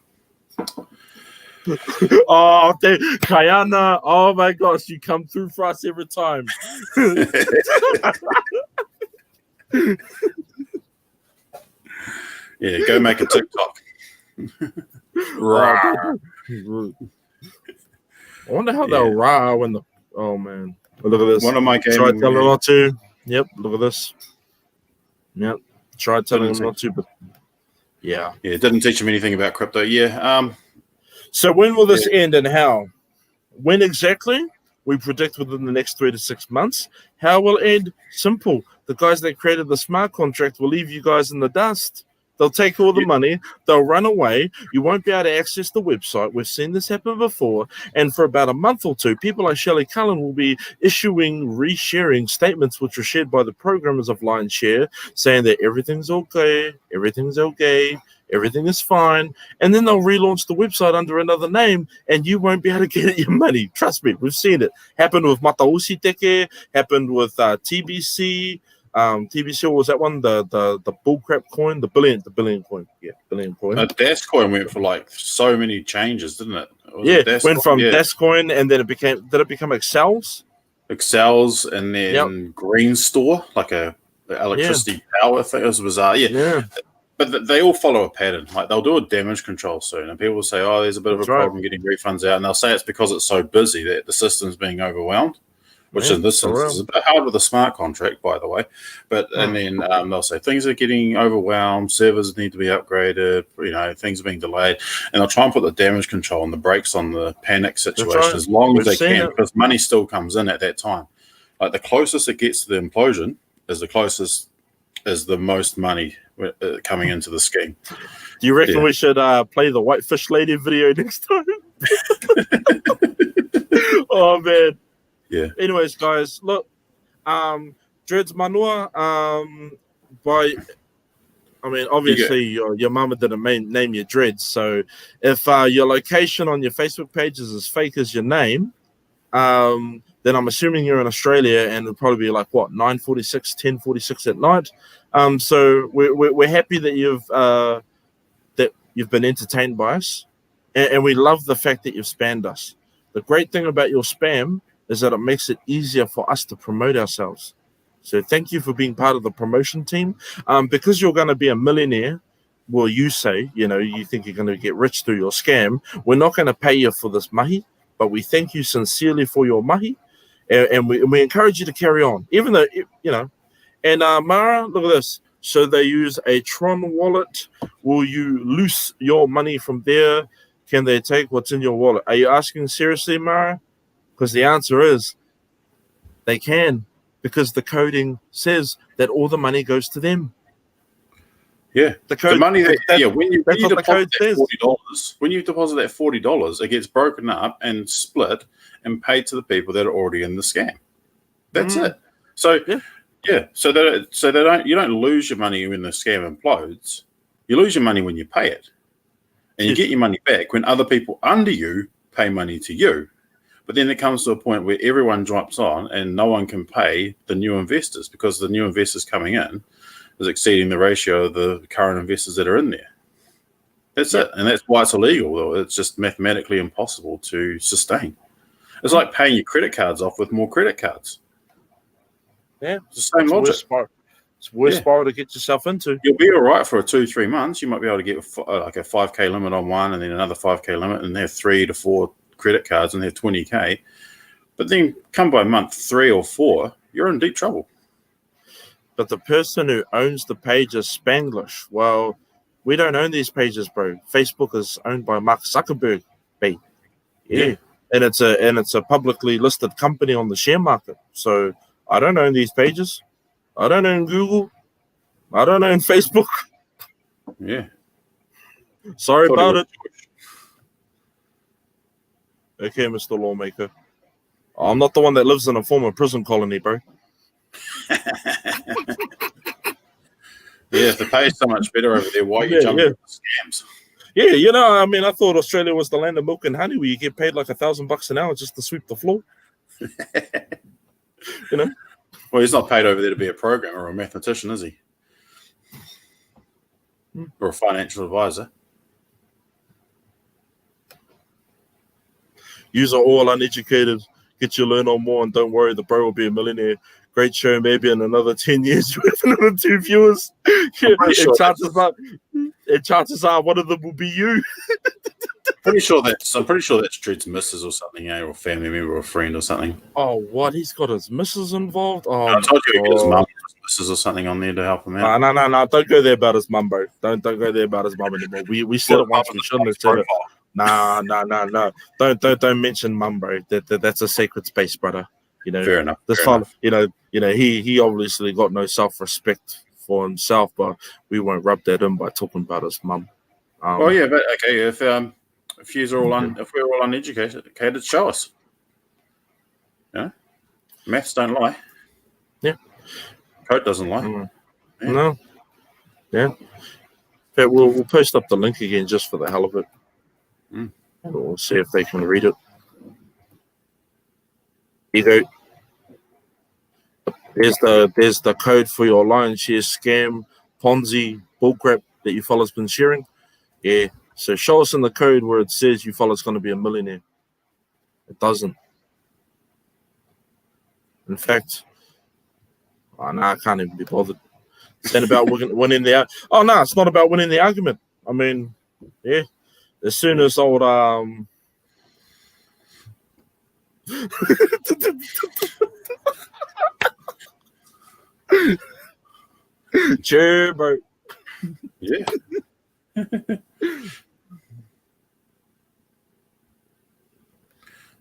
Kayana, oh my gosh, you come through for us every time. Yeah, go make a TikTok. I wonder how they'll rah when the. Oh man, look at this. One of my gaming. Try telling them not to. Yep, look at this. Yep, try telling them not to, but yeah, it didn't teach them anything about crypto. Yeah. So when will this end and how? When exactly? We predict within the next 3 to 6 months. How will it end? Simple. The guys that created the smart contract will leave you guys in the dust. They'll take all the money. They'll run away. You won't be able to access the website. We've seen this happen before. And for about a month or two, people like Shelley Cullen will be resharing statements which were shared by the programmers of Line Share, saying that everything's okay, everything's okay, everything is fine, and then they'll relaunch the website under another name, and you won't be able to get your money. Trust me, we've seen it. Happened with Matausi Teke, happened with TBC. TBC, what was that one? The bullcrap coin, the billion coin. Yeah, billion coin. Dash coin went for like so many changes, didn't it? Went from Dash coin, and then did it become Excels? Excels, and then Green Store, like a electricity power thing. It was bizarre. Yeah. But they all follow a pattern. Like they'll do a damage control soon, and people will say, "Oh, there's a bit of a problem getting refunds out," and they'll say it's because it's so busy that the system's being overwhelmed. Which in this instance is a bit hard with a smart contract, by the way. But and then they'll say things are getting overwhelmed, servers need to be upgraded, things are being delayed, and they'll try and put the damage control and the brakes on the panic situation as long as they can, because money still comes in at that time. Like the closest it gets to the implosion is the most money coming into the scheme. Do you reckon we should play the White Fish Lady video next time? Oh man. Yeah. Anyways, guys, look, Dreads Manua, obviously your mama didn't name your Dreads, so if your location on your Facebook page is as fake as your name, then I'm assuming you're in Australia, and it'll probably be like, what, 9:46, 10:46 at night. So we're happy that you've been entertained by us, and we love the fact that you've spammed us. The great thing about your spam is that it makes it easier for us to promote ourselves. So thank you for being part of the promotion team. Because you're going to be a millionaire, well, you say, you think you're going to get rich through your scam. We're not going to pay you for this mahi, but we thank you sincerely for your mahi. And we encourage you to carry on, even though, And Mara, look at this. So they use a Tron wallet. Will you loose your money from there? Can they take what's in your wallet? Are you asking seriously, Mara? Because the answer is they can, because the coding says that all the money goes to them. Yeah, the money when you deposit $40, when you deposit that $40, it gets broken up and split and paid to the people that are already in the scam. That's it. So so you don't lose your money when the scam implodes. You lose your money when you pay it, and you get your money back when other people under you pay money to you. But then it comes to a point where everyone drops on and no one can pay the new investors, because the new investors coming in is exceeding the ratio of the current investors that are in there. That's it. And that's why it's illegal. It's just mathematically impossible to sustain. It's like paying your credit cards off with more credit cards. Yeah. It's the same logic. It's worst spiral to get yourself into. You'll be all right for 2-3 months. You might be able to get like a 5K limit on one, and then another 5K limit, and have 3 to 4 credit cards, and they're 20K. But then come by month 3 or 4, you're in deep trouble. But the person who owns the page is Spanglish. Well, we don't own these pages, bro. Facebook is owned by Mark Zuckerberg, babe. Yeah. And it's a publicly listed company on the share market. So I don't own these pages. I don't own Google. I don't own Facebook. Yeah. Sorry about it. Okay, Mr. Lawmaker. I'm not the one that lives in a former prison colony, bro. Yeah, if the pay's so much better over there, why are you jumping into scams? Yeah, I thought Australia was the land of milk and honey, where you get paid like $1,000 an hour just to sweep the floor. Well, he's not paid over there to be a programmer or a mathematician, is he? Or a financial advisor. Yous are all uneducated. Get your learn on more, and don't worry, the bro will be a millionaire. Great show. Maybe in another 10 years, you have another 2 viewers. Chances are one of them will be you. I'm pretty sure that's Dread's missus or something, or a family member or a friend or something. Oh, what? He's got his missus involved? Oh, I told you he got his mum, his missus or something on there to help him out. No. Don't go there about his mum, bro. Don't go there about his mum anymore. We said it once. We shouldn't have said it. No. Don't mention mum, bro. That's a sacred space, brother. Fair enough. This fellow, he obviously got no self-respect for himself, but we won't rub that in by talking about his mum. But okay, if we're all uneducated, show us. Maths don't lie. Yeah. Code doesn't lie. No. Yeah. fact, we'll post up the link again just for the hell of it. Mm. And we'll see if they can read it. Here you go. There's the code for your lion share scam, Ponzi, bullcrap that you fellas been sharing. Yeah. So show us in the code where it says you fellas going to be a millionaire. It doesn't. In fact, I can't even be bothered. It's not about winning the. Oh no, it's not about winning the argument. I mean, yeah. As soon as old Sure, bro. Yeah.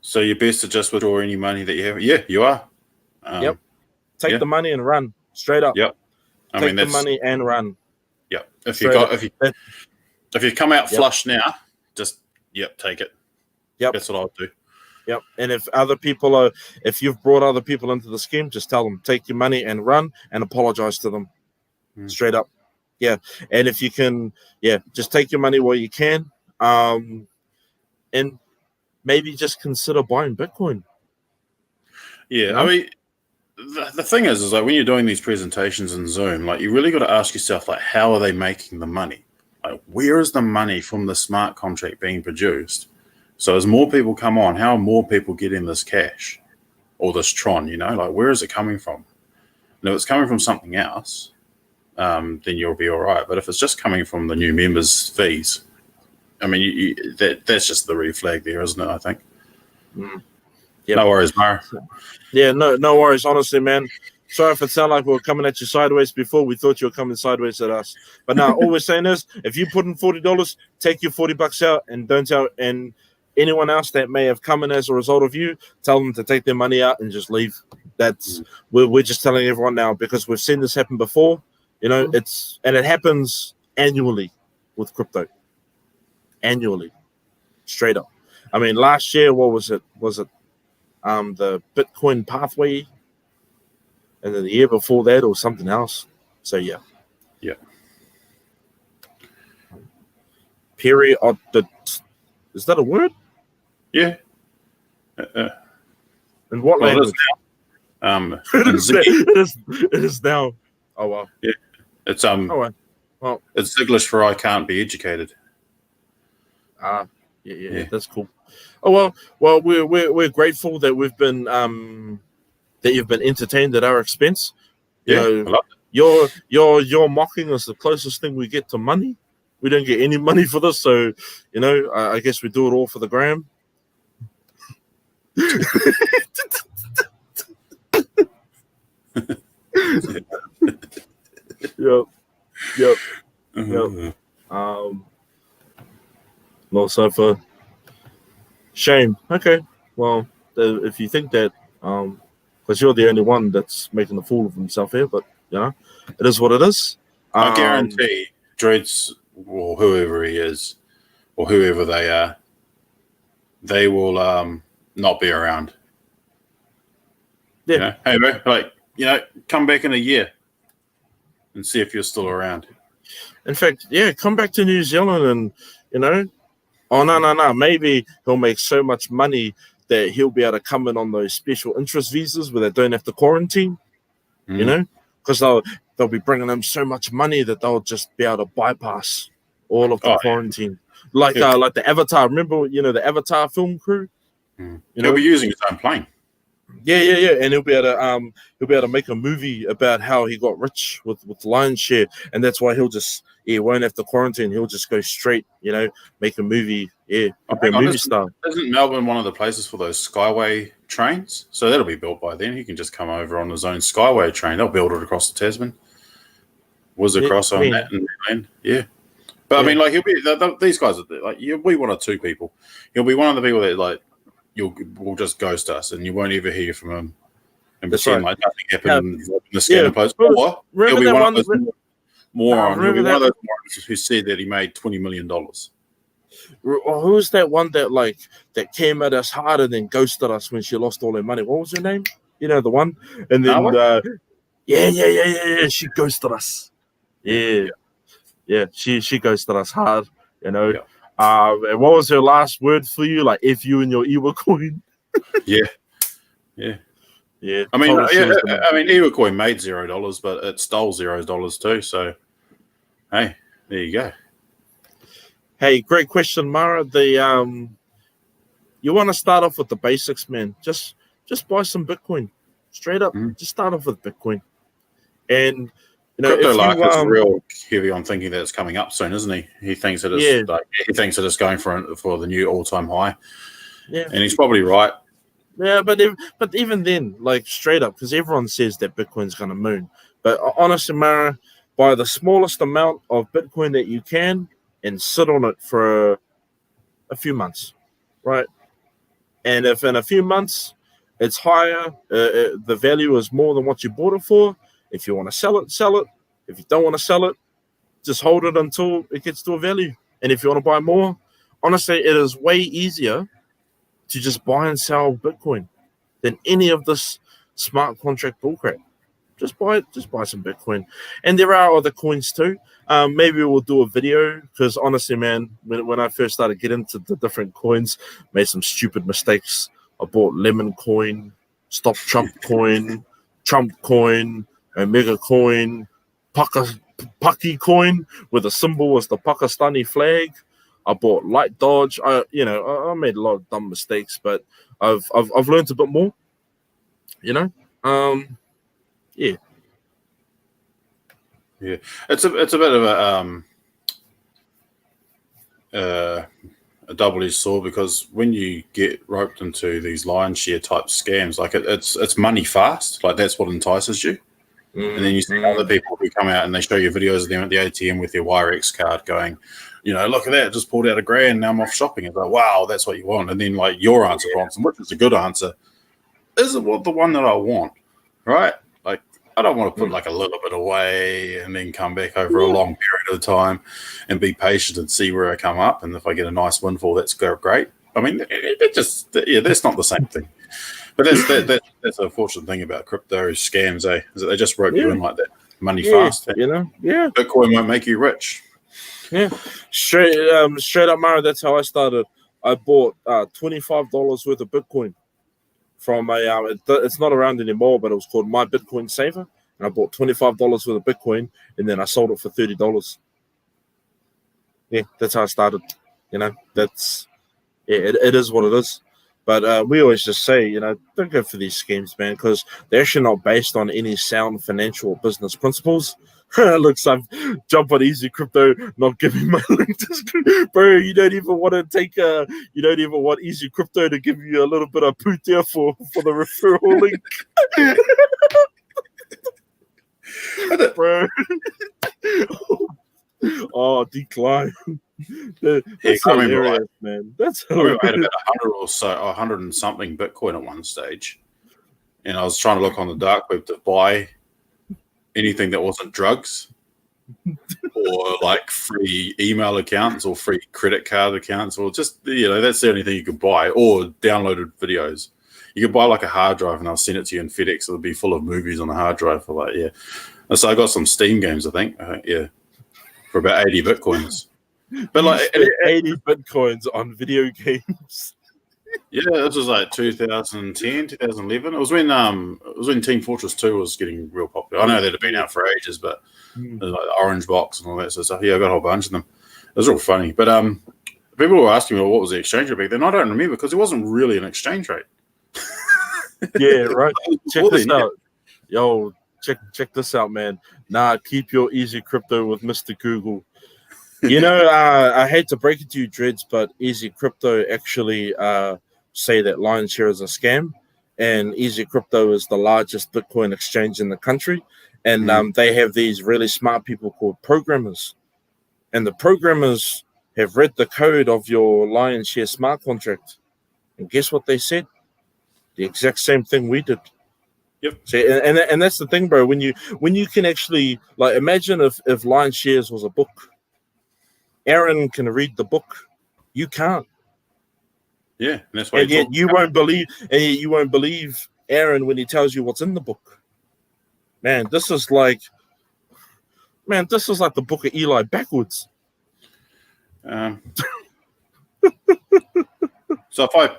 So you're best to just withdraw any money that you have. Yeah, you are. Yep. Take the money and run straight up. Yep. Take the money and run. Yep. If you come out flush now, just take it. Yep. That's what I'll do. Yep. And if you've brought other people into the scheme, just tell them, take your money and run, and apologize to them. Straight up. Yeah. And if you can, just take your money while you can. And maybe just consider buying Bitcoin. Yeah. You know? I mean, the thing is like when you're doing these presentations in Zoom, like you really got to ask yourself, like, how are they making the money? Like, where is the money from the smart contract being produced? So as more people come on, how are more people getting this cash or this Tron, like where is it coming from? And if it's coming from something else, then you'll be all right. But if it's just coming from the new members' fees, I mean, that's just the red flag there, isn't it, I think? Yep. No worries, Mara. Yeah, no worries. Honestly, man. Sorry if it sounded like we were coming at you sideways before. We thought you were coming sideways at us. But now, all we're saying is, if you put in $40, take your $40 out and don't tell and anyone else that may have come in as a result of you, tell them to take their money out and just leave. That's we're just telling everyone now because we've seen this happen before. It happens annually with crypto. Annually, straight up. I mean, last year, what was it? Was it the Bitcoin pathway? And then the year before that, or something else. So yeah. Period. Is that a word? Yeah. In what language? It is now. Oh well. Yeah. It's Well, it's English for I can't be educated. Yeah, that's cool. Oh well, we're grateful that we've been that you've been entertained at our expense. I love it. Your mocking is the closest thing we get to money. We don't get any money for this, so I guess we do it all for the gram. Yep. No sofa. Shame. Okay. Well, if you think that, because you're the only one that's making a fool of himself here, but it is what it is. I guarantee Dreads or whoever he is, or whoever they are, they will not be around. Yeah. Hey, bro, come back in a year and see if you're still around. In fact, come back to New Zealand and, oh, no. Maybe he'll make so much money that he'll be able to come in on those special interest visas where they don't have to quarantine, because they'll be bringing them so much money that they'll just be able to bypass all of the quarantine. Like the Avatar. Remember, the Avatar film crew? He'll be using his own plane. Yeah, and he'll be able to make a movie about how he got rich with lion share, and that's why he won't have to quarantine. He'll just go straight, make a movie. Yeah, he'll be a movie star. Isn't Melbourne one of the places for those Skyway trains? So that'll be built by then. He can just come over on his own Skyway train. They'll build it across the Tasman. Was across on that and yeah. But I mean, like these guys are like you'll be one or two people. He'll be one of the people that will just ghost us, and you won't ever hear from him. And pretend like nothing happened in the scam post. Or he'll be one of those morons. He'll be one of those morons who said that he made $20 million. Or who's that one that came at us hard and then ghosted us when she lost all her money? What was her name? The one. And then she ghosted us. Yeah. Yeah, she ghosted us hard, you know. Yeah. And what was her last word for you? Like, if you and your Iwa coin. Yeah. I mean, Iwa coin made $0, but it stole $0 too. So, hey, there you go. Hey, great question, Mara. You want to start off with the basics, man. Just buy some Bitcoin, straight up. Just start off with Bitcoin, and you know, Crypto Lark is real heavy on thinking that it's coming up soon, isn't he? He thinks that it's going for the new all-time high. Yeah, and he's probably right. Yeah, but even then, like straight up, because everyone says that Bitcoin's going to moon. But honestly, Mara, buy the smallest amount of Bitcoin that you can and sit on it for a few months, right? And if in a few months it's higher, the value is more than what you bought it for. If you want to sell it, sell it. If you don't want to sell it, just hold it until it gets to a value. And if you want to buy more, honestly, it is way easier to just buy and sell Bitcoin than any of this smart contract bullcrap. Just buy some Bitcoin. And there are other coins too. Maybe we'll do a video because honestly, man, when I first started getting into the different coins, made some stupid mistakes. I bought Lemon Coin, Stop Trump Coin, Trump Coin, Omega Coin, Paki Coin, where the symbol was the Pakistani flag. I bought Light Dodge. I made a lot of dumb mistakes, but I've learned a bit more. You know, yeah. It's a bit of a double-edged sword because when you get roped into these lion share type scams, like it's money fast, like that's what entices you. And then you see other people who come out and they show you videos of them at the ATM with their Wirex card going, you know, look at that, just pulled out $1,000, now I'm off shopping. It's like, wow, that's what you want. And then like your answer, Bronson, which is a good answer, isn't what the one that I want, right? Like I don't want to put like a little bit away and then come back over a long period of time and be patient and see where I come up. And if I get a nice windfall, that's great. I mean, that's not the same thing. But that's the unfortunate thing about crypto scams, is that they just rope you in like that. Money fast. You know? Yeah. Bitcoin won't make you rich. Yeah. Straight up, Mara, that's how I started. I bought $25 worth of Bitcoin from it's not around anymore, but it was called My Bitcoin Saver. And I bought $25 worth of Bitcoin and then I sold it for $30. Yeah, that's how I started. You know, it is what it is. But we always just say, you know, don't go for these schemes, man, because they're actually not based on any sound financial or business principles. Looks like jump on Easy Crypto, not giving my link to bro. You don't even want to take you don't even want Easy Crypto to give you a little bit of poot there for the referral link. Bro. Oh, decline. That's hilarious, man. That's hilarious. I had about 100 and something Bitcoin at one stage, and I was trying to look on the dark web to buy anything that wasn't drugs or like free email accounts or free credit card accounts or just, you know, that's the only thing you could buy, or downloaded videos. You could buy like a hard drive and they'll send it to you in FedEx. It'll be full of movies on the hard drive for like, yeah. And so I got some Steam games, I think, yeah, for about 80 Bitcoins. But like 80 Bitcoins on video games. Yeah, this was like 2010, 2011. It was when Team Fortress 2 was getting real popular. I know they'd have been out for ages, but like the Orange Box and all that sort of stuff. Yeah, I got a whole bunch of them. It was real funny. But people were asking me, well, what was the exchange rate back then? I don't remember because it wasn't really an exchange rate. Yeah, right. Check this out. Yo, check this out, man. Nah, keep your Easy Crypto with Mr. Google. You know, I hate to break it to you, Dreads, but Easy Crypto actually say that Lion's Share is a scam, and Easy Crypto is the largest Bitcoin exchange in the country, and they have these really smart people called programmers, and the programmers have read the code of your Lion's Share smart contract, and guess what they said? The exact same thing we did. Yep. See, and that's the thing, bro. When you can actually, like, imagine if Lion's Shares was a book. Aaron can read the book. You can't. Yeah, and that's why. And yet you won't believe. And yet you won't believe Aaron when he tells you what's in the book. Man, this is like Man, this is like the Book of Eli backwards. So if I,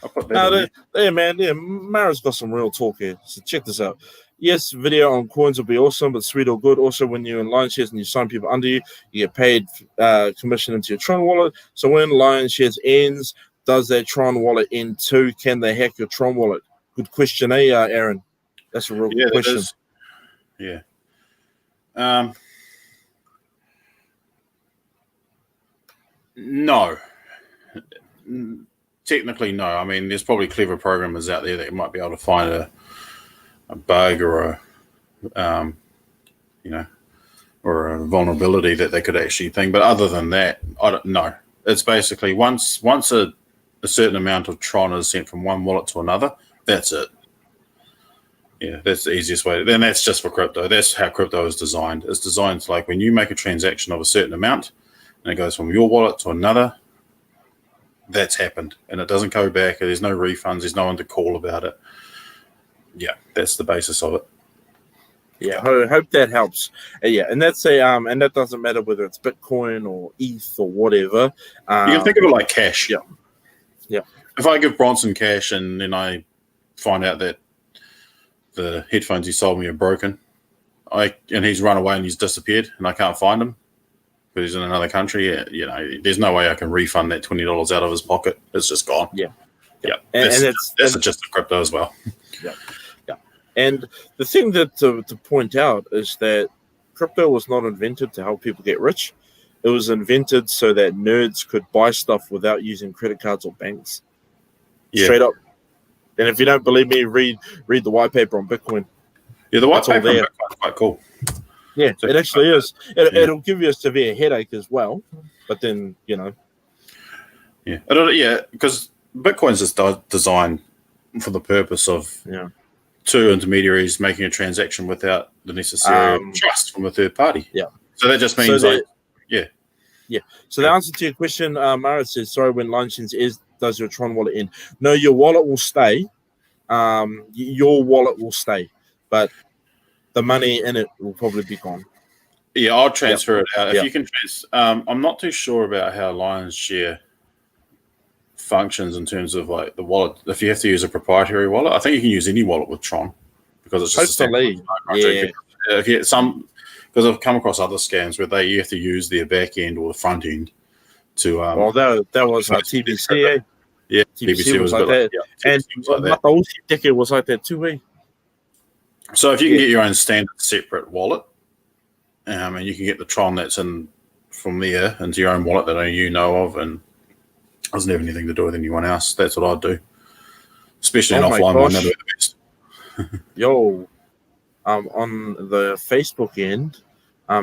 I'll put that in there. Man, Mara's got some real talk here. So check this out. Yes, video on coins will be awesome, but sweet or good. Also, when you're in Lion Shares and you sign people under you, you get paid commission into your Tron wallet. So when Lion Shares ends, does that Tron wallet end too? Can they hack your Tron wallet? Good question, Aaron? That's a real good question. Yeah. No. Technically, no. I mean, there's probably clever programmers out there that might be able to find a bug or or a vulnerability that they could actually think. But other than that, I don't know. It's basically once a certain amount of Tron is sent from one wallet to another, that's it. Yeah, that's the easiest way. Then that's just for crypto. That's how crypto is designed. It's designed like when you make a transaction of a certain amount and it goes from your wallet to another, that's happened. And it doesn't go back. There's no refunds. There's no one to call about it. Yeah, that's the basis of it. Yeah, I hope that helps. Yeah, and that's and that doesn't matter whether it's Bitcoin or ETH or whatever. You can think of it like cash. Yeah. If I give Bronson cash and then I find out that the headphones he sold me are broken, and he's run away and he's disappeared, and I can't find him because he's in another country. There's no way I can refund that $20 out of his pocket. It's just gone. Yeah. That's just a crypto as well. Yeah. And the thing that to point out is that crypto was not invented to help people get rich. It was invented so that nerds could buy stuff without using credit cards or banks. Yeah. Straight up. And if you don't believe me, read the white paper on Bitcoin. Yeah, the white paper on Bitcoin is quite cool. Yeah, it actually is. It'll give you a severe headache as well. But then, Yeah, because Bitcoin's just designed for the purpose of two intermediaries making a transaction without the necessary trust from a third party. Yeah. So that just means So the answer to your question, Mara says, sorry, when Lifeline does your Tron wallet end? No, your wallet will stay. Your wallet will stay, but the money in it will probably be gone. Yeah, I'll transfer it out. If you can I'm not too sure about how Lions Share functions in terms of like the wallet. If you have to use a proprietary wallet, I think you can use any wallet with Tron because it's just if you because I've come across other scams where you have to use their back end or the front end to that was TBC. Yeah, TBC was like that. And the whole ticket was like that too. So if you can get your own standard separate wallet, and you can get the Tron that's in from there into your own wallet that you know of, and doesn't have anything to do with anyone else. That's what I'd do, especially an offline one. That'd be the best. On the Facebook end,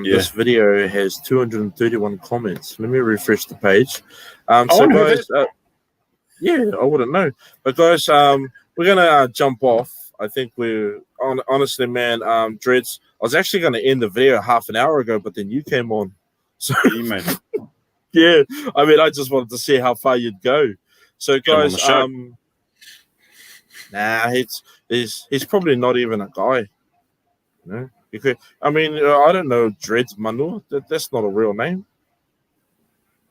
this video has 231 comments. Let me refresh the page. So guys, I wouldn't know, but guys, we're gonna jump off. I think we're honestly, man, Dreads. I was actually going to end the video half an hour ago, but then you came on. So yeah, I mean, I just wanted to see how far you'd go. So guys, he's probably not even a guy. Because I mean, I don't know Dreads Manu. That's not a real name.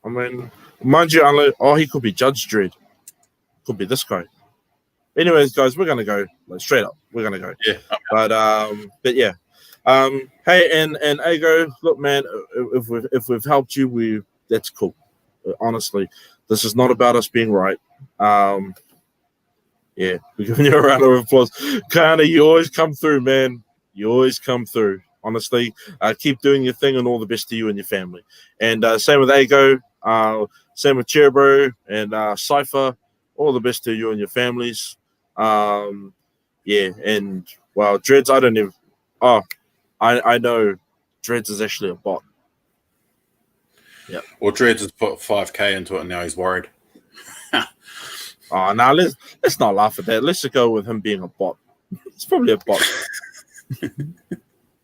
I mean, mind you, he could be Judge Dredd. Could be this guy. Anyways, guys, we're gonna go straight up. We're gonna go. Yeah. But yeah. Hey, and Ago, look, man, if we've helped you, that's cool. Honestly, this is not about us being right. We're giving you a round of applause. Kana, you always come through, man. You always come through. Honestly, keep doing your thing, and all the best to you and your family. And same with Ago, same with Cherbro and Cypher. All the best to you and your families. And well, Dreads, I don't even. I know Dreads is actually a bot. Yeah. Well, Dreads has put 5K into it, and now he's worried. Let's not laugh at that. Let's just go with him being a bot. It's probably a bot.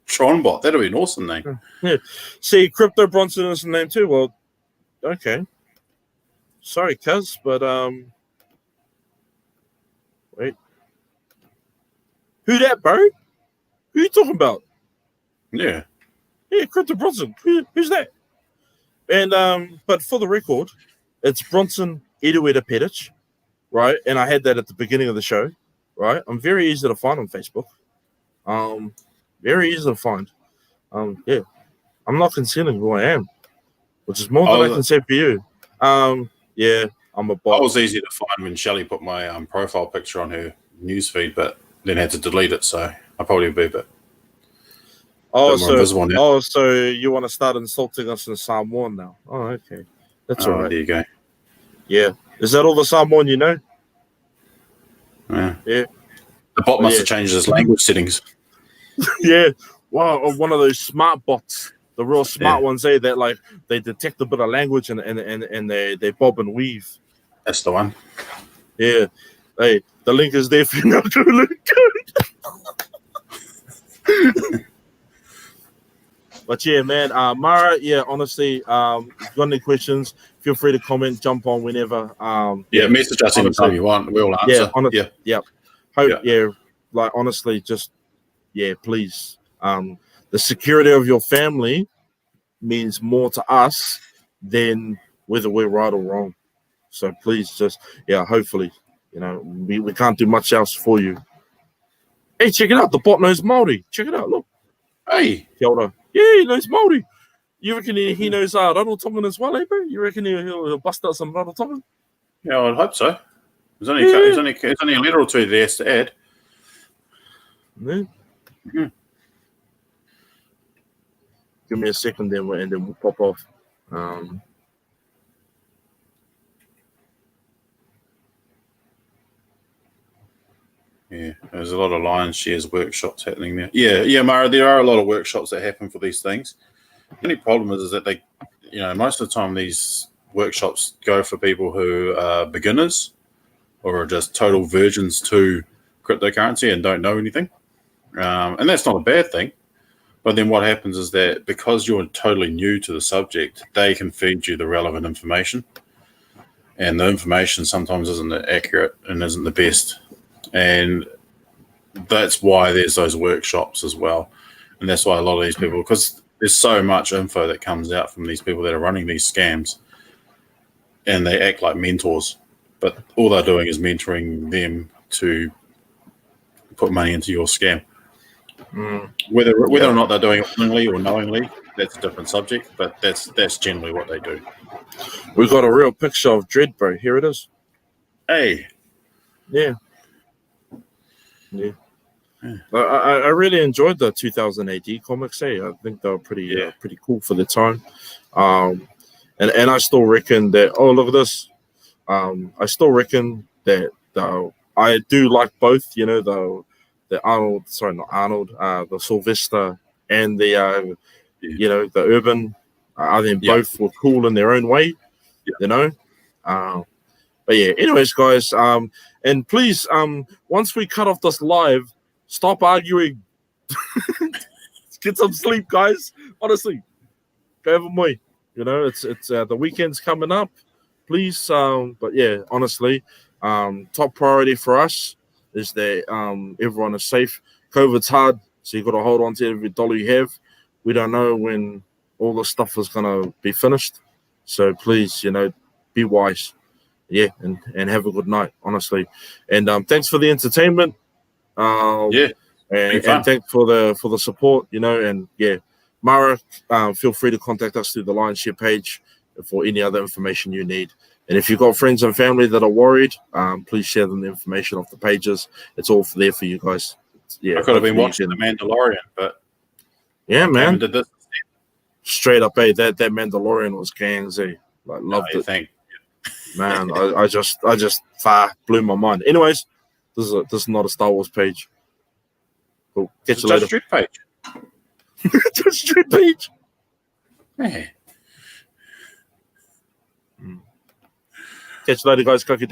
Tron bot. That'll be an awesome name. Yeah. See, Crypto Bronson is the name too. Well, okay. Sorry, cuz, but wait. Who that, bro? Who you talking about? Yeah. Yeah, Quinton Bronson. Who's that? And but for the record, it's Bronson Edueta Petić, right? And I had that at the beginning of the show, right? I'm very easy to find on Facebook. Very easy to find. Yeah, I'm not concealing who I am, which is more than I can say for you. Yeah, I'm a bot. I was easy to find when Shelley put my profile picture on her newsfeed, but then had to delete it, so I'll probably be a bit more invisible now. So you want to start insulting us in Samoan now? Oh, okay. That's all right. There you go. Yeah. Is that all the Samoan you know? Yeah. The bot must have changed his language settings. Yeah. Wow, one of those smart bots. The real smart ones, that like they detect a bit of language and they bob and weave. That's the one. Yeah. Hey, the link is there for you now. But yeah, man, Mara, honestly, if you've got any questions, feel free to comment, jump on whenever. Message us anytime you want. We'll answer. Honestly, just, please. The security of your family means more to us than whether we're right or wrong. So please just, hopefully, we can't do much else for you. Hey, check it out. The bot knows Māori. Check it out. Look. Hey. Kia ora. Yeah, he knows Māori. You reckon he knows Rarotongan as well, bro? You reckon he'll bust out some Rarotongan? Yeah, I'd hope so. There's only a letter or two there to add. Yeah. Mm-hmm. Give me a second then, and then we'll pop off. There's a lot of Lion Shares workshops happening there. Yeah, Mara, there are a lot of workshops that happen for these things. The only problem is that they, most of the time these workshops go for people who are beginners or are just total virgins to cryptocurrency and don't know anything. And that's not a bad thing. But then what happens is that because you're totally new to the subject, they can feed you the relevant information. And the information sometimes isn't accurate and isn't the best. And that's why there's those workshops as well. And that's why a lot of these people, because there's so much info that comes out from these people that are running these scams, and they act like mentors. But all they're doing is mentoring them to put money into your scam. Whether or not they're doing it willingly or knowingly, that's a different subject, but that's generally what they do. We've got a real picture of Dread, bro. Here it is. Hey. Yeah. I really enjoyed the 2000 AD comics. I think they were pretty cool for the time. And I still reckon that. Oh, look at this. I still reckon that I do like both. The Arnold. Sorry, not Arnold. The Sylvester and the the Urban. I think both were cool in their own way. But yeah, anyways, guys, and please, once we cut off this live, stop arguing. Get some sleep, guys. Honestly, go have a moi. It's the weekend's coming up. Please, but yeah, honestly, top priority for us is that everyone is safe. COVID's hard, so you got to hold on to every dollar you have. We don't know when all this stuff is gonna be finished, so please, be wise. Yeah, and have a good night, honestly. And thanks for the entertainment. And thanks for the support, and Mara, feel free to contact us through the Lion Share page for any other information you need. And if you've got friends and family that are worried, please share them the information off the pages. It's all there for you guys. I could have been watching The Mandalorian, but man. Did this. Straight up, that Mandalorian was gangs, Like loved it. Thank Man, I just blew my mind. Anyways, this is not a Star Wars page. Cool. Catch you later. Street page. Just Street page. Hey. Catch you later, guys. Cook it.